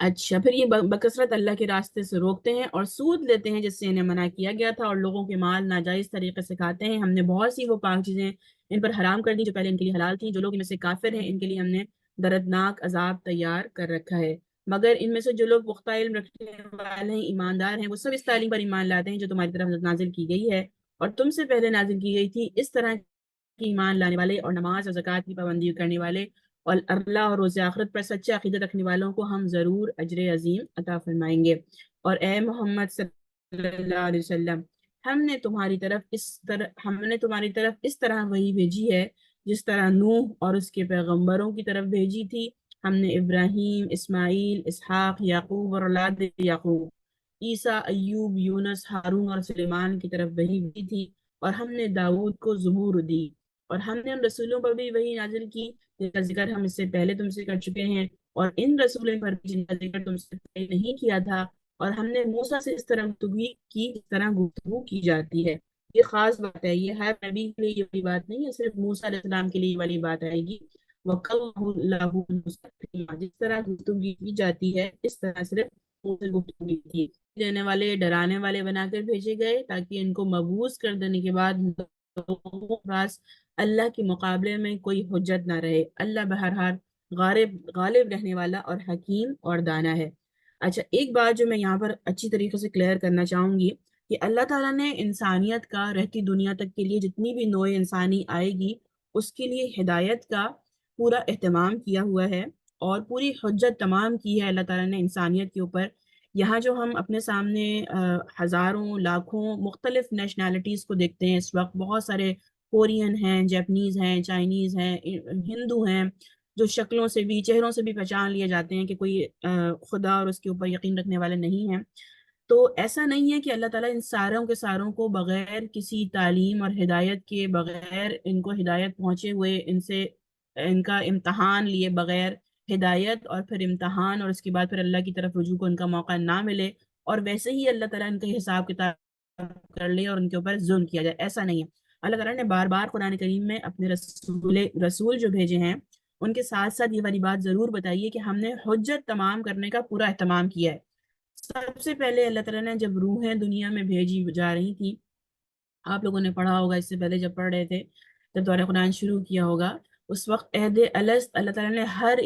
اچھا، پھر یہ بکثرت اللہ کے راستے سے روکتے ہیں اور سود لیتے ہیں جس سے انہیں منع کیا گیا تھا، اور لوگوں کے مال ناجائز طریقے سے کھاتے ہیں۔ ہم نے بہت سی وہ پاک چیزیں ان پر حرام کر دی جو پہلے ان کے لیے حلال تھیں۔ جو لوگ ان میں سے کافر ہیں ان کے لیے ہم نے دردناک عذاب تیار کر رکھا ہے۔ مگر ان میں سے جو لوگ پختہ علم رکھنے والے ہیں، ایماندار ہیں، وہ سب اس تعلیم پر ایمان لاتے ہیں جو تمہاری طرف نازل کی گئی ہے اور تم سے پہلے نازل کی گئی تھی، اس طرح کی ایمان لانے والے اور نماز اور زکوٰۃ کی پابندی کرنے والے اور اللہ اور روز آخرت پر سچے عقیدت رکھنے والوں کو ہم ضرور اجر عظیم عطا فرمائیں گے۔ اور اے محمد صلی اللہ علیہ وسلم، ہم نے تمہاری طرف اس طرح وحی بھیجی ہے جس طرح نوح اور اس کے پیغمبروں کی طرف بھیجی تھی۔ ہم نے ابراہیم، اسماعیل، اسحاق، یعقوب اور اولاد یعقوب، عیسیٰ، ایوب، یونس، ہارون اور سلیمان کی طرف وحی بھیجی تھی، اور ہم نے داؤد کو زبور دی، اور ہم نے ان رسولوں پر بھی وحی نازل کی جن کا ذکر ہم اس سے پہلے تم سے کر چکے ہیں، اور ان رسولوں پر بھی جن کا ذکر تم سے پہلے نہیں کیا تھا، اور ہم نے موسیٰ سے اس طرح گفتگو کی جس طرح گفتگو کی جاتی ہے۔ یہ خاص بات ہے، یہ ہر نبی کے لیے یہ والی بات نہیں ہے، صرف موسیٰ علیہ السلام کے لیے یہ والی بات آئے گی۔ وَقَوْلُ اللَّهُ مُسْتَقِيمًا، جس طرح گفتگو کی جاتی ہے اس طرح صرف موسیٰ گفتگو کی تھی۔ دینے والے، ڈرانے والے بنا کر بھیجے گئے تاکہ ان کو مبعوث کر دینے کے بعد لوگوں کے پاس اللہ کے مقابلے میں کوئی حجت نہ رہے۔ اللہ بہرحال غالب رہنے والا اور حکیم اور دانا ہے۔ اچھا، ایک بات جو میں یہاں پر اچھی طریقے سے کلیئر کرنا چاہوں گی کہ اللہ تعالیٰ نے انسانیت کا رہتی دنیا تک کے لیے جتنی بھی نوع انسانی آئے گی اس کے لیے ہدایت کا پورا اہتمام کیا ہوا ہے اور پوری حجت تمام کی ہے اللہ تعالیٰ نے انسانیت کے اوپر۔ یہاں جو ہم اپنے سامنے ہزاروں لاکھوں مختلف نیشنلٹیز کو دیکھتے ہیں اس وقت، بہت سارے کورین ہیں، جیپنیز ہیں، چائنیز ہیں، ہندو ہیں، جو شکلوں سے بھی چہروں سے بھی پہچان لیے جاتے ہیں کہ کوئی خدا اور اس کے اوپر یقین رکھنے والے نہیں ہیں۔ تو ایسا نہیں ہے کہ اللہ تعالیٰ ان ساروں کے ساروں کو بغیر کسی تعلیم اور ہدایت کے، بغیر ان کو ہدایت پہنچے ہوئے، ان کا امتحان لیے بغیر ہدایت اور پھر امتحان اور اس کے بعد پھر اللہ کی طرف رجوع کو ان کا موقع نہ ملے اور ویسے ہی اللہ تعالیٰ ان کا حساب کتاب کر لے اور ان کے اوپر ظلم کیا جائے، ایسا نہیں ہے۔ اللہ تعالیٰ نے بار بار قرآن کریم میں اپنے رسول جو بھیجے ہیں ان کے ساتھ ساتھ یہ والی بات ضرور بتائیے کہ ہم نے حجت تمام کرنے کا پورا اہتمام کیا ہے۔ سب سے پہلے اللہ تعالیٰ نے جب روحیں دنیا میں بھیجی جا رہی تھی، آپ لوگوں نے پڑھا ہوگا اس سے پہلے جب پڑھ رہے تھے، جب دورہ قرآن شروع کیا ہوگا، اس وقت عہد الست اللہ تعالیٰ نے ہر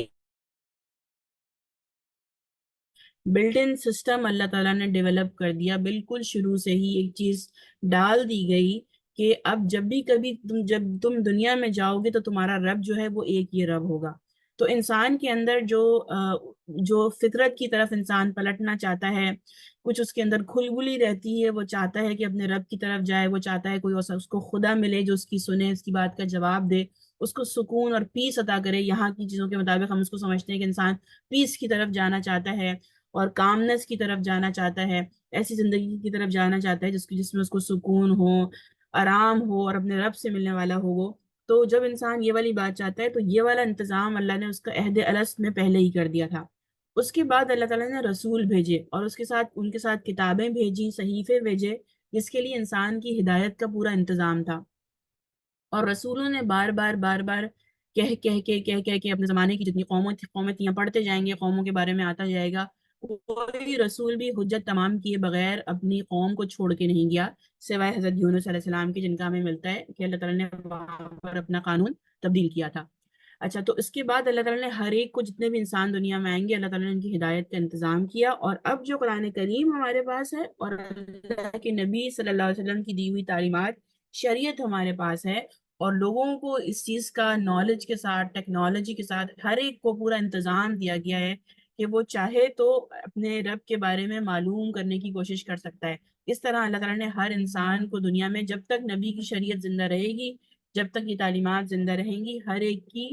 بلٹ ان سسٹم اللہ تعالیٰ نے ڈیولپ کر دیا، بالکل شروع سے ہی ایک چیز ڈال دی گئی کہ اب جب بھی کبھی جب تم دنیا میں جاؤ گے تو تمہارا رب جو ہے وہ ایک ہی رب ہوگا۔ تو انسان کے اندر جو فطرت کی طرف انسان پلٹنا چاہتا ہے، کچھ اس کے اندر کھلبلی رہتی ہے، وہ چاہتا ہے کہ اپنے رب کی طرف جائے، وہ چاہتا ہے کوئی اس کو خدا ملے جو اس کی سنے، اس کی بات کا جواب دے، اس کو سکون اور پیس عطا کرے۔ یہاں کی چیزوں کے مطابق ہم اس کو سمجھتے ہیں کہ انسان پیس کی طرف جانا چاہتا ہے اور کامنس کی طرف جانا چاہتا ہے، ایسی زندگی کی طرف جانا چاہتا ہے جس میں اس کو سکون ہو، آرام ہو اور اپنے رب سے ملنے والا ہو وہ۔ تو جب انسان یہ والی بات چاہتا ہے تو یہ والا انتظام اللہ نے اس کا عہد الست میں پہلے ہی کر دیا تھا۔ اس کے بعد اللہ تعالیٰ نے رسول بھیجے اور ان کے ساتھ کتابیں بھیجی، صحیفے بھیجے، جس کے لیے انسان کی ہدایت کا پورا انتظام تھا۔ اور رسولوں نے بار بار بار بار کہہ کے اپنے زمانے کی جتنی قومیں تھیں پڑھتے جائیں گے، قوموں کے بارے میں آتا جائے گا، کوئی رسول بھی حجت تمام کیے بغیر اپنی قوم کو چھوڑ کے نہیں گیا، سوائے حضرت یونس علیہ السلام کی، جن کا ہمیں ملتا ہے کہ اللہ تعالیٰ نے وہاں پر اپنا قانون تبدیل کیا تھا۔ اچھا، تو اس کے بعد اللہ تعالیٰ نے ہر ایک کو، جتنے بھی انسان دنیا میں آئیں گے، اللہ تعالیٰ نے ان کی ہدایت کا انتظام کیا۔ اور اب جو قرآن کریم ہمارے پاس ہے اور اللہ کے نبی صلی اللہ علیہ وسلم کی دی ہوئی تعلیمات، شریعت ہمارے پاس ہے، اور لوگوں کو اس چیز کا نالج کے ساتھ، ٹیکنالوجی کے ساتھ ہر ایک کو پورا انتظام دیا گیا ہے کہ وہ چاہے تو اپنے رب کے بارے میں معلوم کرنے کی کوشش کر سکتا ہے۔ اس طرح اللہ تعالیٰ نے ہر انسان کو دنیا میں، جب تک نبی کی شریعت زندہ رہے گی، جب تک یہ تعلیمات زندہ رہیں گی، ہر ایک کی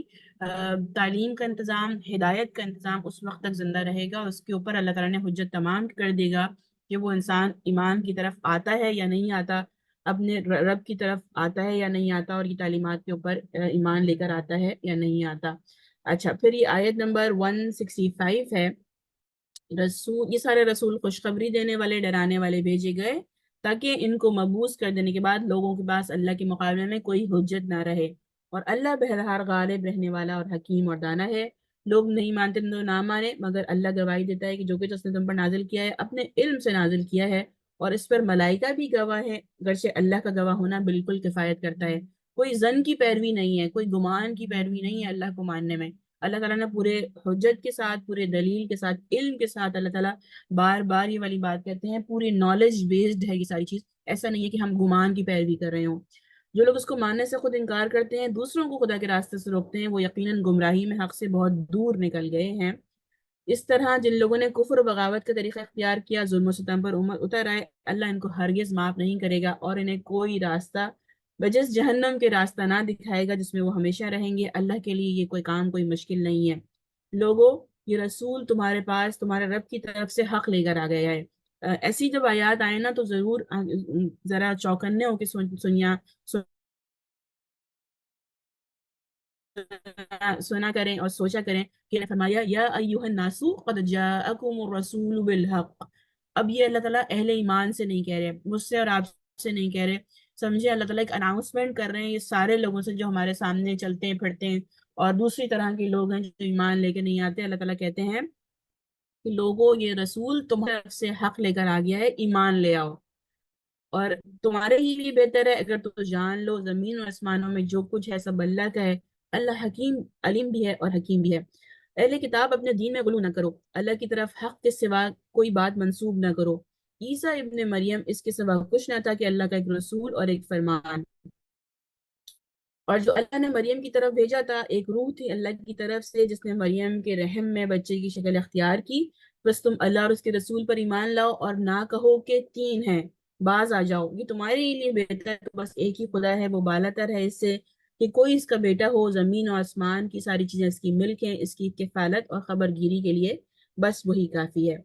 تعلیم کا انتظام، ہدایت کا انتظام اس وقت تک زندہ رہے گا۔ اس کے اوپر اللہ تعالیٰ نے حجت تمام کر دے گا کہ وہ انسان ایمان کی طرف آتا ہے یا نہیں آتا، اپنے رب کی طرف آتا ہے یا نہیں آتا، اور یہ تعلیمات کے اوپر ایمان لے کر آتا ہے یا نہیں آتا۔ اچھا، پھر یہ آیت نمبر 165 ہے، یہ سارے رسول خوشخبری دینے والے، ڈرانے والے بھیجے گئے تاکہ ان کو مبعوث کر دینے کے بعد لوگوں کے پاس اللہ کے مقابلے میں کوئی حجت نہ رہے، اور اللہ بہرحال غالب رہنے والا اور حکیم اور دانا ہے۔ لوگ نہیں مانتے تو نہ مانے، مگر اللہ گواہی دیتا ہے کہ جو کچھ اس نے تم پر نازل کیا ہے اپنے علم سے نازل کیا ہے، اور اس پر ملائکہ بھی گواہ ہے، گرچہ اللہ کا گواہ ہونا بالکل کفایت کرتا ہے۔ کوئی ظن کی پیروی نہیں ہے، کوئی گمان کی پیروی نہیں ہے اللہ کو ماننے میں۔ اللہ تعالیٰ نے پورے حجت کے ساتھ، پورے دلیل کے ساتھ، علم کے ساتھ، اللہ تعالیٰ بار بار یہ والی بات کہتے ہیں، پوری نالج بیسڈ ہے یہ ساری چیز، ایسا نہیں ہے کہ ہم گمان کی پیروی کر رہے ہوں۔ جو لوگ اس کو ماننے سے خود انکار کرتے ہیں، دوسروں کو خدا کے راستے سے روکتے ہیں، وہ یقیناً گمراہی میں حق سے بہت دور نکل گئے ہیں۔ اس طرح جن لوگوں نے کفر و بغاوت کا طریقہ اختیار کیا، ظلم و ستم پر اتر آئے، اللہ ان کو ہرگز معاف نہیں کرے گا اور انہیں کوئی راستہ بجز جہنم کے راستہ نہ دکھائے گا جس میں وہ ہمیشہ رہیں گے۔ اللہ کے لیے یہ کوئی کام کوئی مشکل نہیں ہے۔ لوگو، یہ رسول تمہارے پاس تمہارے رب کی طرف سے حق لے کر آ گیا ہے۔ ایسی جب آیات آئے نا تو ضرور ذرا چوکنے ہو کے سنا کریں اور سوچا کریں کہ نے فرمایا یا ایوہ الناس قد جاءکم الرسول بالحق۔ اب یہ اللہ تعالیٰ اہل ایمان سے نہیں کہہ رہے، مجھ سے اور آپ سے نہیں کہہ رہے، سمجھے، اللہ تعالیٰ ایک اناؤنسمنٹ کر رہے ہیں یہ سارے لوگوں سے جو ہمارے سامنے چلتے ہیں پھرتے ہیں اور دوسری طرح کے لوگ ہیں جو ایمان لے کے نہیں آتے۔ اللہ تعالیٰ کہتے ہیں کہ لوگوں، یہ رسول تمہاری طرف سے حق لے کر آ گیا ہے، ایمان لے آؤ، اور تمہارے ہی لیے بہتر ہے اگر تو جان لو زمین اور آسمانوں میں جو کچھ ہے سب اللہ کا ہے۔ اللہ حکیم، علیم بھی ہے اور حکیم بھی ہے۔ اہل کتاب، اپنے دین میں غلو نہ کرو، اللہ کی طرف حق کے سوا کوئی بات منسوب نہ کرو۔ عیسیٰ ابن مریم اس کے سوا کچھ نہ تھا کہ اللہ کا ایک رسول اور ایک فرمان، اور جو اللہ نے مریم کی طرف بھیجا تھا ایک روح تھی اللہ کی طرف سے جس نے مریم کے رحم میں بچے کی شکل اختیار کی۔ بس تم اللہ اور اس کے رسول پر ایمان لاؤ اور نہ کہو کہ تین ہیں، باز آ جاؤ، یہ تمہارے لیے بہتر ہے، تو بس ایک ہی خدا ہے، وہ بالا تر ہے اس سے کہ کوئی اس کا بیٹا ہو، زمین اور آسمان کی ساری چیزیں اس کی ملک ہیں، اس کی کفالت اور خبر گیری کے لیے بس وہی کافی ہے۔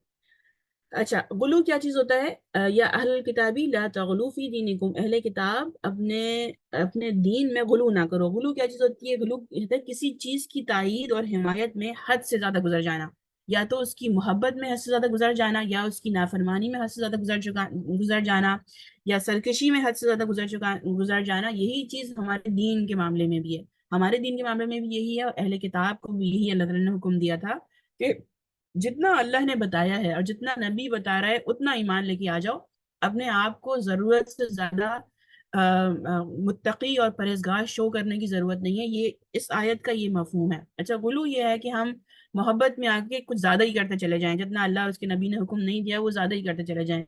اچھا، غلو کیا چیز ہوتا ہے؟ یا اہل الکتابی لا تغلو فی دینکم، اہل کتاب اپنے اپنے دین میں غلو نہ کرو۔ غلو کیا چیز ہوتی ہے؟ غلو ہے کسی چیز کی تائید اور حمایت میں حد سے زیادہ گزر جانا، یا تو اس کی محبت میں حد سے زیادہ گزر جانا، یا اس کی نافرمانی میں حد سے زیادہ گزر جانا، یا سرکشی میں حد سے زیادہ گزر جانا۔ یہی چیز ہمارے دین کے معاملے میں بھی ہے، ہمارے دین کے معاملے میں بھی یہی ہے، اور اہل کتاب کو بھی یہی اللہ تعالیٰ نے حکم دیا تھا کہ جتنا اللہ نے بتایا ہے اور جتنا نبی بتا رہا ہے اتنا ایمان لے کے آ جاؤ، اپنے آپ کو ضرورت سے زیادہ متقی اور پرہیزگار شو کرنے کی ضرورت نہیں ہے۔ یہ اس آیت کا یہ مفہوم ہے۔ اچھا، غلو یہ ہے کہ ہم محبت میں آ کے کچھ زیادہ ہی کرتے چلے جائیں، جتنا اللہ اور اس کے نبی نے حکم نہیں دیا وہ زیادہ ہی کرتے چلے جائیں۔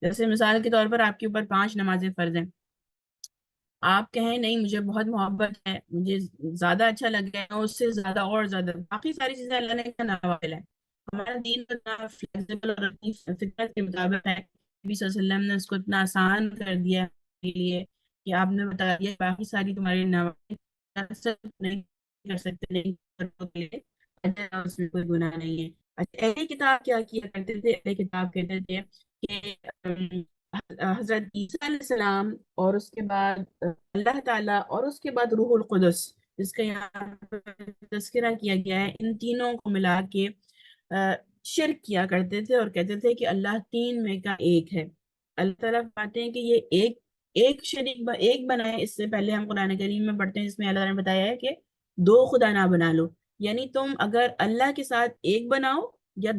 جیسے مثال کے طور پر آپ کے اوپر 5 نمازیں فرض ہیں، آپ کہیں نہیں مجھے بہت محبت ہے، مجھے زیادہ اچھا لگ گیا ہے اس سے زیادہ اور زیادہ باقی ساری چیزیں اللہ نے کہا نوافل ہے۔ ہمارا دین اتنا فلیکسیبل اور اپنی فطرت کے مطابق ہے، نبی صلی اللہ علیہ وسلم نے اس کو اتنا آسان کر دیا کے لیے کہ آپ نے بتا دیا باقی ساری تمہاری نوافل نہیں کر سکتے، نہیں کرو گے، اس میں کوئی گناہ نہیں ہے۔ اچھا، اہل کتاب کیا کیا کرتے تھے؟ اہل کتاب کہتے تھے کہ حضرت عیسیٰ علیہ السلام اور اس کے بعد اللہ تعالیٰ اور اس کے بعد روح القدس جس کا یہاں پر تذکرہ کیا گیا ہے، ان تینوں کو ملا کے شرک کیا کرتے تھے اور کہتے تھے کہ اللہ تین میں کا ایک ہے۔ اللہ تعالیٰ فرماتے ہیں کہ یہ ایک شریک ایک بنائے۔ اس سے پہلے ہم قرآن کریم میں پڑھتے ہیں جس میں اللہ تعالیٰ نے بتایا ہے کہ دو خدا نہ بنا لو، یعنی تم اگر اللہ کے ساتھ ایک بناؤ، یا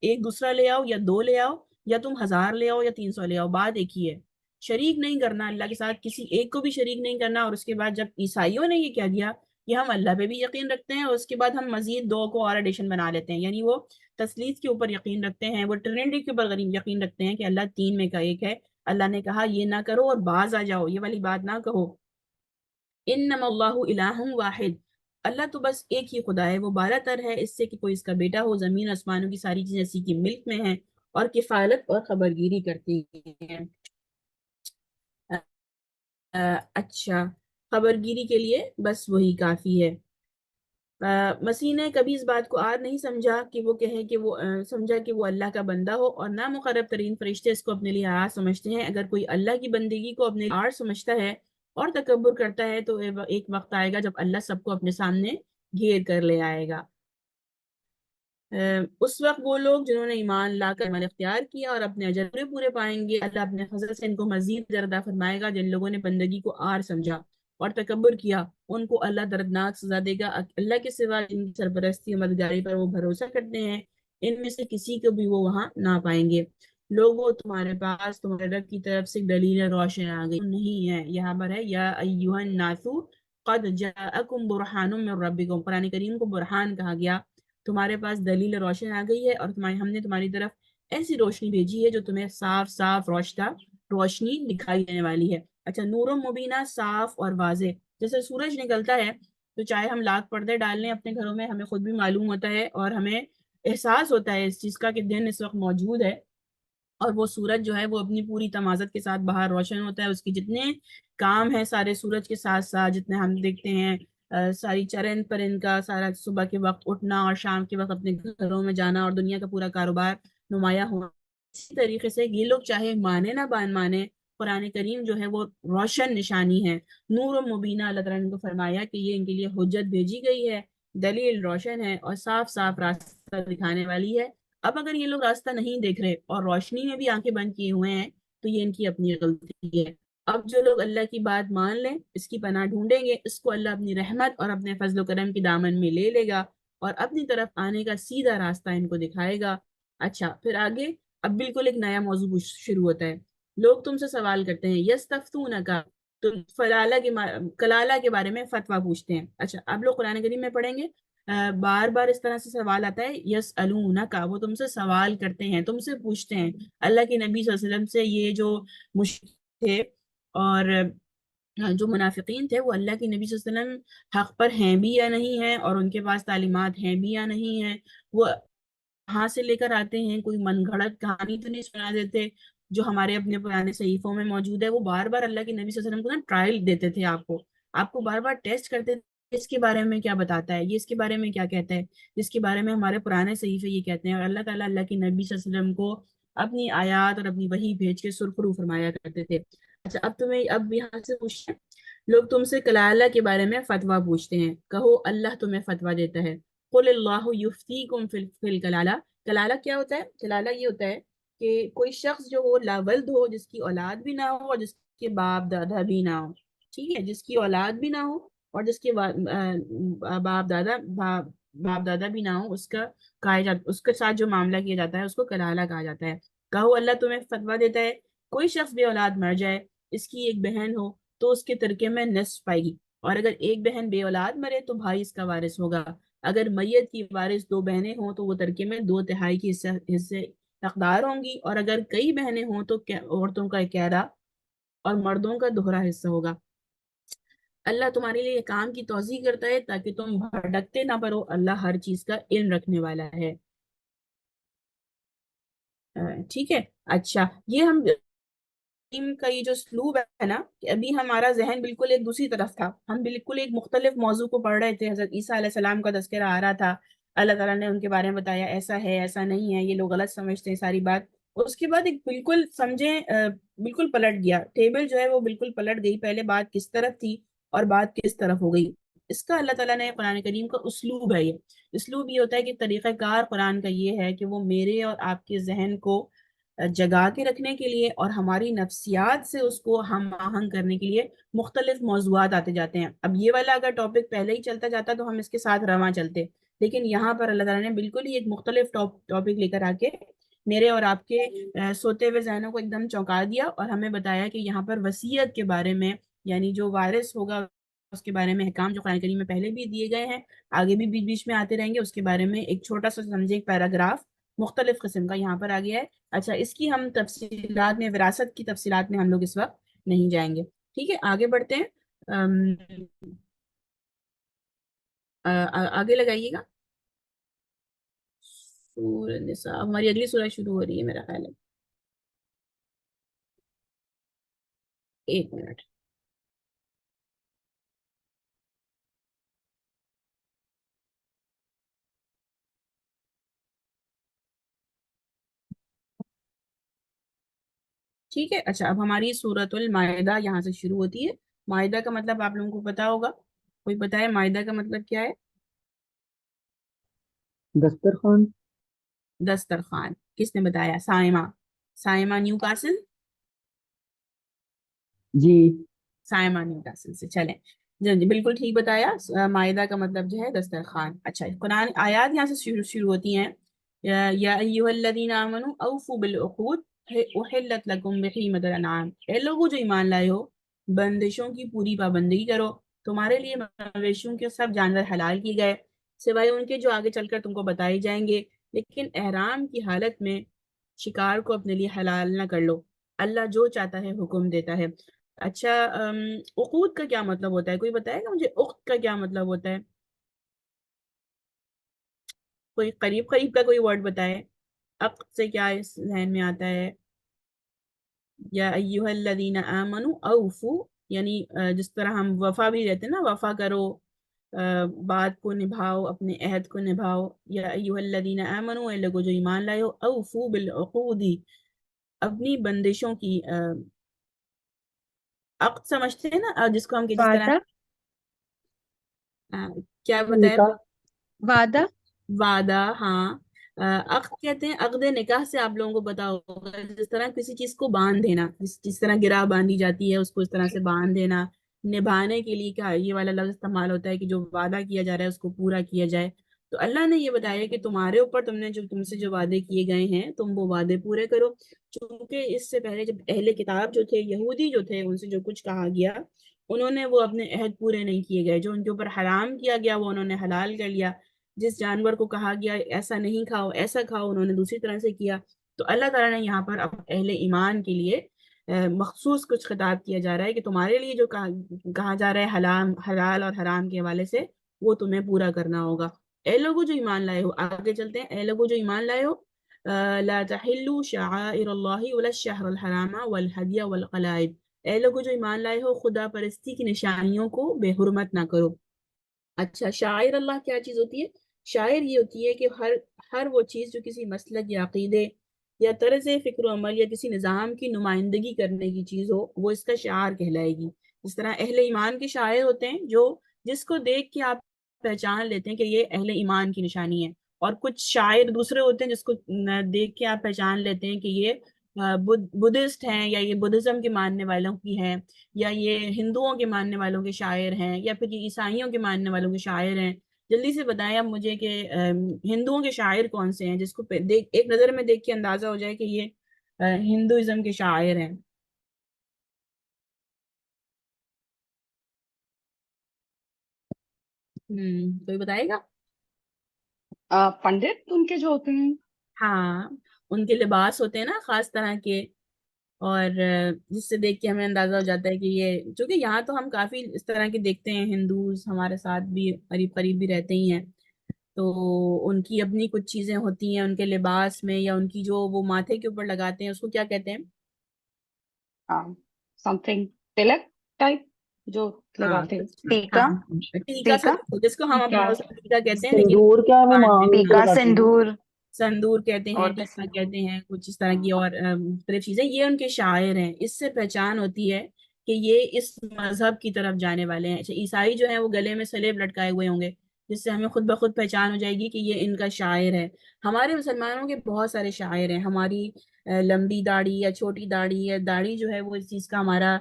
ایک دوسرا لے آؤ، یا دو لے آؤ، یا تم 1000 لے آؤ یا 300 لے آؤ، بات ایک ہی ہے۔ شریک نہیں کرنا اللہ کے ساتھ، کسی ایک کو بھی شریک نہیں کرنا۔ اور اس کے بعد جب عیسائیوں نے یہ کہہ دیا کہ ہم اللہ پہ بھی یقین رکھتے ہیں اور اس کے بعد ہم مزید دو کو اور ایڈیشن بنا لیتے ہیں، یعنی وہ تثلیث کے اوپر یقین رکھتے ہیں، وہ ٹرینٹی کے اوپر یقین رکھتے ہیں کہ اللہ تین میں کا ایک ہے۔ اللہ نے کہا یہ نہ کرو اور باز آ جاؤ، یہ والی بات نہ کہو۔ انما اللہ الہ واحد، اللہ تو بس ایک ہی خدا ہے، وہ بالا تر ہے اس سے کہ کوئی اس کا بیٹا ہو، زمین آسمانوں کی ساری چیزیں اسی کی ملک میں ہیں اور کفالت اور خبرگیری کرتی ہیں۔ اچھا، خبرگیری کے لیے بس وہی کافی ہے۔ مسیح نے کبھی اس بات کو آر نہیں سمجھا کہ وہ کہے کہ وہ سمجھا کہ وہ اللہ کا بندہ ہو، اور نہ مقرب ترین فرشتے اس کو اپنے لیے آر سمجھتے ہیں۔ اگر کوئی اللہ کی بندگی کو اپنے آر سمجھتا ہے اور تکبر کرتا ہے تو ایک وقت آئے گا جب اللہ سب کو اپنے سامنے گھیر کر لے آئے گا۔ اس وقت وہ لوگ جنہوں نے ایمان لا کر عمل اختیار کیا اور اپنے اجر پورے پورے پائیں گے۔ اللہ اپنے فضل سے ان کو مزید اجر عطا فرمائے گا جن لوگوں نے بندگی کو آر سمجھا اور تکبر کیا، ان کو اللہ دردناک سزا دے گا۔ اللہ کے سوا جن کی سرپرستی اور مددگاری پر وہ بھروسہ کرتے ہیں، ان میں سے کسی کو بھی وہ وہاں نہ پائیں گے۔ لوگوں، تمہارے پاس تمہارے رب کی طرف سے دلیل روشن آ گئی نہیں ہے، یہاں پر ہے یا ایھا الناس قد جاءکم برہان من ربکم، قرآن کریم کو برہان کہا گیا۔ تمہارے پاس دلیل روشن آ گئی ہے، اور ہم نے تمہاری طرف ایسی روشنی بھیجی ہے جو تمہیں صاف صاف روشنی دکھائی دینے والی ہے۔ اچھا، نور و مبینہ، صاف اور واضح، جیسے سورج نکلتا ہے تو چاہے ہم لاکھ پردے ڈال لیں اپنے گھروں میں، ہمیں خود بھی معلوم ہوتا ہے اور ہمیں احساس ہوتا ہے اس چیز کا کہ دن اس وقت موجود ہے، اور وہ سورج جو ہے وہ اپنی پوری تمازت کے ساتھ باہر روشن ہوتا ہے۔ اس کی جتنے کام ہیں سارے سورج کے ساتھ ساتھ جتنے ہم دیکھتے ہیں، ساری چرند پرند کا سارا صبح کے وقت اٹھنا اور شام کے وقت اپنے گھروں میں جانا اور دنیا کا پورا کاروبار نمایاں ہونا، اسی طریقے سے یہ لوگ چاہے مانے نہ مانے، قرآن کریم جو ہے وہ روشن نشانی ہے، نور و مبینہ۔ اللہ تعالیٰ نے کو فرمایا کہ یہ ان کے لیے حجت بھیجی گئی ہے، دلیل روشن ہے اور صاف صاف راستہ دکھانے والی ہے۔ اب اگر یہ لوگ راستہ نہیں دیکھ رہے اور روشنی میں بھی آنکھیں بند کیے ہوئے ہیں تو یہ ان کی اپنی غلطی ہے۔ اب جو لوگ اللہ کی بات مان لیں، اس کی پناہ ڈھونڈیں گے، اس کو اللہ اپنی رحمت اور اپنے فضل و کرم کی دامن میں لے لے گا اور اپنی طرف آنے کا سیدھا راستہ ان کو دکھائے گا۔ اچھا، پھر آگے اب بالکل ایک نیا موضوع شروع ہوتا ہے۔ لوگ تم سے سوال کرتے ہیں، یستفتونک، تم کلالہ کے بارے میں فتویٰ پوچھتے ہیں۔ اچھا، اب لوگ قرآن کریم میں پڑھیں گے، بار بار اس طرح سے سوال آتا ہے، یسألونک، وہ تم سے سوال کرتے ہیں، تم سے پوچھتے ہیں۔ اللہ کے نبی صلی اللہ علیہ وسلم سے یہ جو مشرک تھے اور جو منافقین تھے، وہ اللہ کے نبی صلی اللہ علیہ وسلم حق پر ہیں بھی یا نہیں ہیں، اور ان کے پاس تعلیمات ہیں بھی یا نہیں ہیں، وہ کہاں سے لے کر آتے ہیں، کوئی من گھڑت کہانی تو نہیں سنا دیتے جو ہمارے اپنے پرانے صحیفوں میں موجود ہے۔ وہ بار بار اللہ کے نبی صلی اللہ علیہ وسلم کو نا ٹرائل دیتے تھے، آپ کو بار بار ٹیسٹ کرتے تھے، اس کے بارے میں کیا بتاتا ہے، یہ اس کے بارے میں کیا کہتا ہے، جس کے بارے میں ہمارے پرانے صحیفے یہ کہتے ہیں، اور اللہ تعالیٰ اللہ کے نبی صلی اللہ علیہ وسلم کو اپنی آیات اور اپنی وحی بھیج کے سرخرو فرمایا کرتے تھے۔ اچھا، اب یہاں سے پوچھتے ہیں، لوگ تم سے کلالہ کے بارے میں فتویٰ پوچھتے ہیں، کہو اللہ تمہیں فتویٰ دیتا ہے۔ قل اللہ یفتیکم فی الکلالہ، کلالہ کیا ہوتا ہے؟ کلالہ یہ ہوتا ہے کہ کوئی شخص جو ہو لاولد ہو، جس کی اولاد بھی نہ ہو اور جس کے باپ دادا بھی نہ ہو، ٹھیک ہے، جس کی اولاد بھی نہ ہو اور جس کے باپ دادا بھی نہ ہو، اس کے ساتھ جو معاملہ کیا جاتا ہے اس کو کلالہ کہا جاتا ہے۔ کہو اللہ تمہیں فتویٰ دیتا ہے، کوئی شخص بے اولاد مر جائے، اس کی ایک بہن ہو تو اس کے ترکے میں نصف پائے گی، اور اگر ایک بہن بے اولاد مرے تو بھائی اس کا وارث ہوگا۔ اگر میت کی وارث دو بہنیں ہوں تو وہ ترکے میں 2/3 کی حصے حقدار ہوں گی، اور اگر کئی بہنیں ہوں تو عورتوں کا 11 اور مردوں کا دوہرا حصہ ہوگا۔ اللہ تمہارے لیے یہ کام کی توضیح کرتا ہے تاکہ تم بھٹکتے نہ پڑو، اللہ ہر چیز کا علم رکھنے والا ہے۔ ٹھیک ہے، اچھا، یہ ہم کا یہ جو اسلوب ہے نا، کہ ابھی ہمارا ذہن بالکل ایک دوسری طرف تھا، ہم بالکل ایک مختلف موضوع کو پڑھ رہے تھے، حضرت عیسیٰ علیہ السلام کا تذکرہ آ رہا تھا، اللہ تعالیٰ نے ان کے بارے میں بتایا ایسا ہے ایسا نہیں ہے، یہ لوگ غلط سمجھتے ہیں ساری بات۔ اس کے بعد ایک بالکل سمجھیں بالکل پلٹ گیا ٹیبل جو ہے وہ بالکل پلٹ گئی، پہلے بات کس طرف تھی اور بات کس طرف ہو گئی۔ اس کا اللہ تعالیٰ نے قرآن کریم کا اسلوب ہے، یہ اسلوب یہ ہوتا ہے کہ طریقہ کار قرآن کا یہ ہے کہ وہ میرے اور آپ کے ذہن کو جگا کے رکھنے کے لیے اور ہماری نفسیات سے اس کو ہم آہنگ کرنے کے لیے مختلف موضوعات آتے جاتے ہیں۔ اب یہ والا اگر ٹاپک پہلے ہی چلتا جاتا تو ہم اس کے ساتھ رواں چلتے، لیکن یہاں پر اللہ تعالیٰ نے بالکل ہی ایک مختلف ٹاپک لے کر آ کے میرے اور آپ کے سوتے ہوئے ذہنوں کو ایک دم چونکا دیا، اور ہمیں بتایا کہ یہاں پر وصیت کے بارے میں، یعنی جو وارث ہوگا اس کے بارے میں احکام جو قرآن کریم میں پہلے بھی دیے گئے ہیں، آگے بھی بیچ بیچ میں آتے رہیں گے، اس کے بارے میں ایک چھوٹا سا سمجھے ایک پیراگراف مختلف قسم کا یہاں پر آ گیا ہے۔ اچھا، اس کی ہم تفصیلات میں، وراثت کی تفصیلات میں ہم لوگ اس وقت نہیں جائیں گے، ٹھیک ہے، آگے بڑھتے ہیں۔ آگے لگائیے گا، سورہ النساء ہماری اگلی سورہ شروع ہو رہی ہے میرا خیال ہے، ایک منٹ۔ ٹھیک ہے، اچھا، اب ہماری سورۃ المائدہ یہاں سے شروع ہوتی ہے۔ مائدہ کا مطلب آپ لوگوں کو پتا ہوگا، کوئی بتائے مائدہ کا مطلب کیا ہے؟ دسترخوان۔ دسترخوان، کس نے بتایا؟ سائمہ، سائمہ نیو کاسل، جی سائمانی یوٹینسل سے. چلیں جی جی بالکل ٹھیک بتایا. مائدہ کا مطلب جو ہے دسترخوان. اچھا قرآن آیات یہاں سے شروع ہوتی ہیں. یا ایھا الذین آمنوا اوفوا بالعقود احلت لکم بہیمۃ الانعام. اے لوگوں جو ایمان لائے ہو بندشوں کی پوری پابندی کرو. تمہارے لیے مویشیوں کے سب جانور حلال کیے گئے سوائے ان کے جو آگے چل کر تم کو بتائے جائیں گے. لیکن احرام کی حالت میں شکار کو اپنے لیے حلال نہ کر لو. اللہ جو چاہتا ہے حکم دیتا ہے. اچھا عقود کا کیا مطلب ہوتا ہے؟ کوئی بتائے گا مجھے عقد کا کیا مطلب ہوتا ہے؟ کوئی قریب قریب کا کوئی ورڈ بتائے. عقد سے کیا اس ذہن میں آتا ہے؟ یا ایھا الذین آمنوا اوفو یعنی جس طرح ہم وفا بھی رہتے ہیں نا، وفا کرو، بات کو نبھاؤ، اپنے عہد کو نبھاؤ. یا ایھا الذین آمنوا، اے لوگوں جو ایمان لائے ہو، اوفو بالعقود اپنی بندشوں کی. عقد سمجھتے ہیں نا جس کو ہم جس طرح وعدہ. کیا بتایا؟ نکاح. وعدہ. وعدہ، ہاں. عقد کہتے ہیں، عقد نکاح سے آپ لوگوں کو پتا ہوگا جس طرح کسی چیز کو باندھ دینا، جس طرح گرہ باندھی جاتی ہے اس کو اس طرح سے باندھ دینا. نبھانے کے لیے کیا یہ والا لفظ استعمال ہوتا ہے کہ جو وعدہ کیا جا رہا ہے اس کو پورا کیا جائے. تو اللہ نے یہ بتایا کہ تمہارے اوپر تم سے جو وعدے کیے گئے ہیں تم وہ وعدے پورے کرو. چونکہ اس سے پہلے جب اہل کتاب جو تھے، یہودی جو تھے، ان سے جو کچھ کہا گیا انہوں نے وہ اپنے عہد پورے نہیں کیے گئے. جو ان کے اوپر حرام کیا گیا وہ انہوں نے حلال کر لیا. جس جانور کو کہا گیا ایسا نہیں کھاؤ ایسا کھاؤ، انہوں نے دوسری طرح سے کیا. تو اللہ تعالیٰ نے یہاں پر اب اہل ایمان کے لیے مخصوص کچھ خطاب کیا جا رہا ہے کہ تمہارے لیے جو کہا جا رہا ہے حلال اور حرام کے حوالے سے وہ تمہیں پورا کرنا ہوگا. اے لوگوں جو ایمان لائے ہو، آگے چلتے ہیں. اے لوگوں جو ایمان لائے ہو لا تحلوا شعائر اللہ ولا الشہر الحرام والہدی والقلائد. اے لوگوں جو ایمان لائے ہو خدا پرستی کی نشانیوں کو بے حرمت نہ کرو. اچھا شاعر اللہ کیا چیز ہوتی ہے؟ شاعر یہ ہوتی ہے کہ ہر وہ چیز جو کسی مسلک یا عقیدے یا طرز فکر و عمل یا کسی نظام کی نمائندگی کرنے کی چیز ہو وہ اس کا شعار کہلائے گی. جس طرح اہل ایمان کے شاعر ہوتے ہیں جو جس کو دیکھ کے آپ پہچان لیتے ہیں کہ یہ اہل ایمان کی نشانی ہے. اور کچھ شاعر دوسرے ہوتے ہیں جس کو دیکھ کے آپ پہچان لیتے ہیں کہ یہ بدھسٹ ہیں، یا یہ بدھزم کے ماننے والوں کی ہیں، یا یہ ہندوؤں کے ماننے والوں کے شاعر ہیں، یا پھر یہ عیسائیوں کے ماننے والوں کے شاعر ہیں. جلدی سے بتائیں اب مجھے کہ ہندوؤں کے شاعر کون سے ہیں جس کو ایک نظر میں دیکھ کے اندازہ ہو جائے کہ یہ ہندوازم کے شاعر ہیں. کوئی بتائے گا؟ پنڈت ان کے جو ہوتے ہیں. ہاں ان کے لباس ہوتے ہیں نا خاص طرح کے، اور جس سے دیکھ کے ہمیں اندازہ ہو جاتا ہے کہ یہ، چونکہ یہاں تو ہم کافی اس طرح کے دیکھتے ہیں، ہندوز ہمارے ساتھ بھی قریب قریب بھی رہتے ہی ہیں. تو ان کی اپنی کچھ چیزیں ہوتی ہیں ان کے لباس میں، یا ان کی جو وہ ماتھے کے اوپر لگاتے ہیں اس کو کیا کہتے ہیں؟ سم تھنگ تلک ٹائپ جو ہاں لگاتے ہیں. ہاں ٹیکا. ٹیکا ٹیکا. جس کو ہم ٹیکا. اپنے ٹیکا کہتے ہیں لیکن سندور کیا وہ بعد میں مانگ پہ ٹیکا لگاتی ہیں. سندور. سندور کہتے ہیں، عورتیں ٹیکا سندور. کہتے ہیں، کچھ اس طرح ہاں. کی اور مختلف چیزیں. یہ ان کے شاعر ہیں. اس سے پہچان ہوتی ہے کہ یہ اس مذہب کی طرف جانے والے ہیں. اچھا عیسائی جو ہیں وہ گلے میں سلیب لٹکائے ہوئے ہوں گے جس سے ہمیں خود بخود پہچان ہو جائے گی کہ یہ ان کا شاعر ہے. ہمارے مسلمانوں کے بہت سارے شاعر ہیں. ہماری لمبی داڑھی یا چھوٹی داڑھی یا داڑھی جو ہے وہ اس چیز کا ہمارا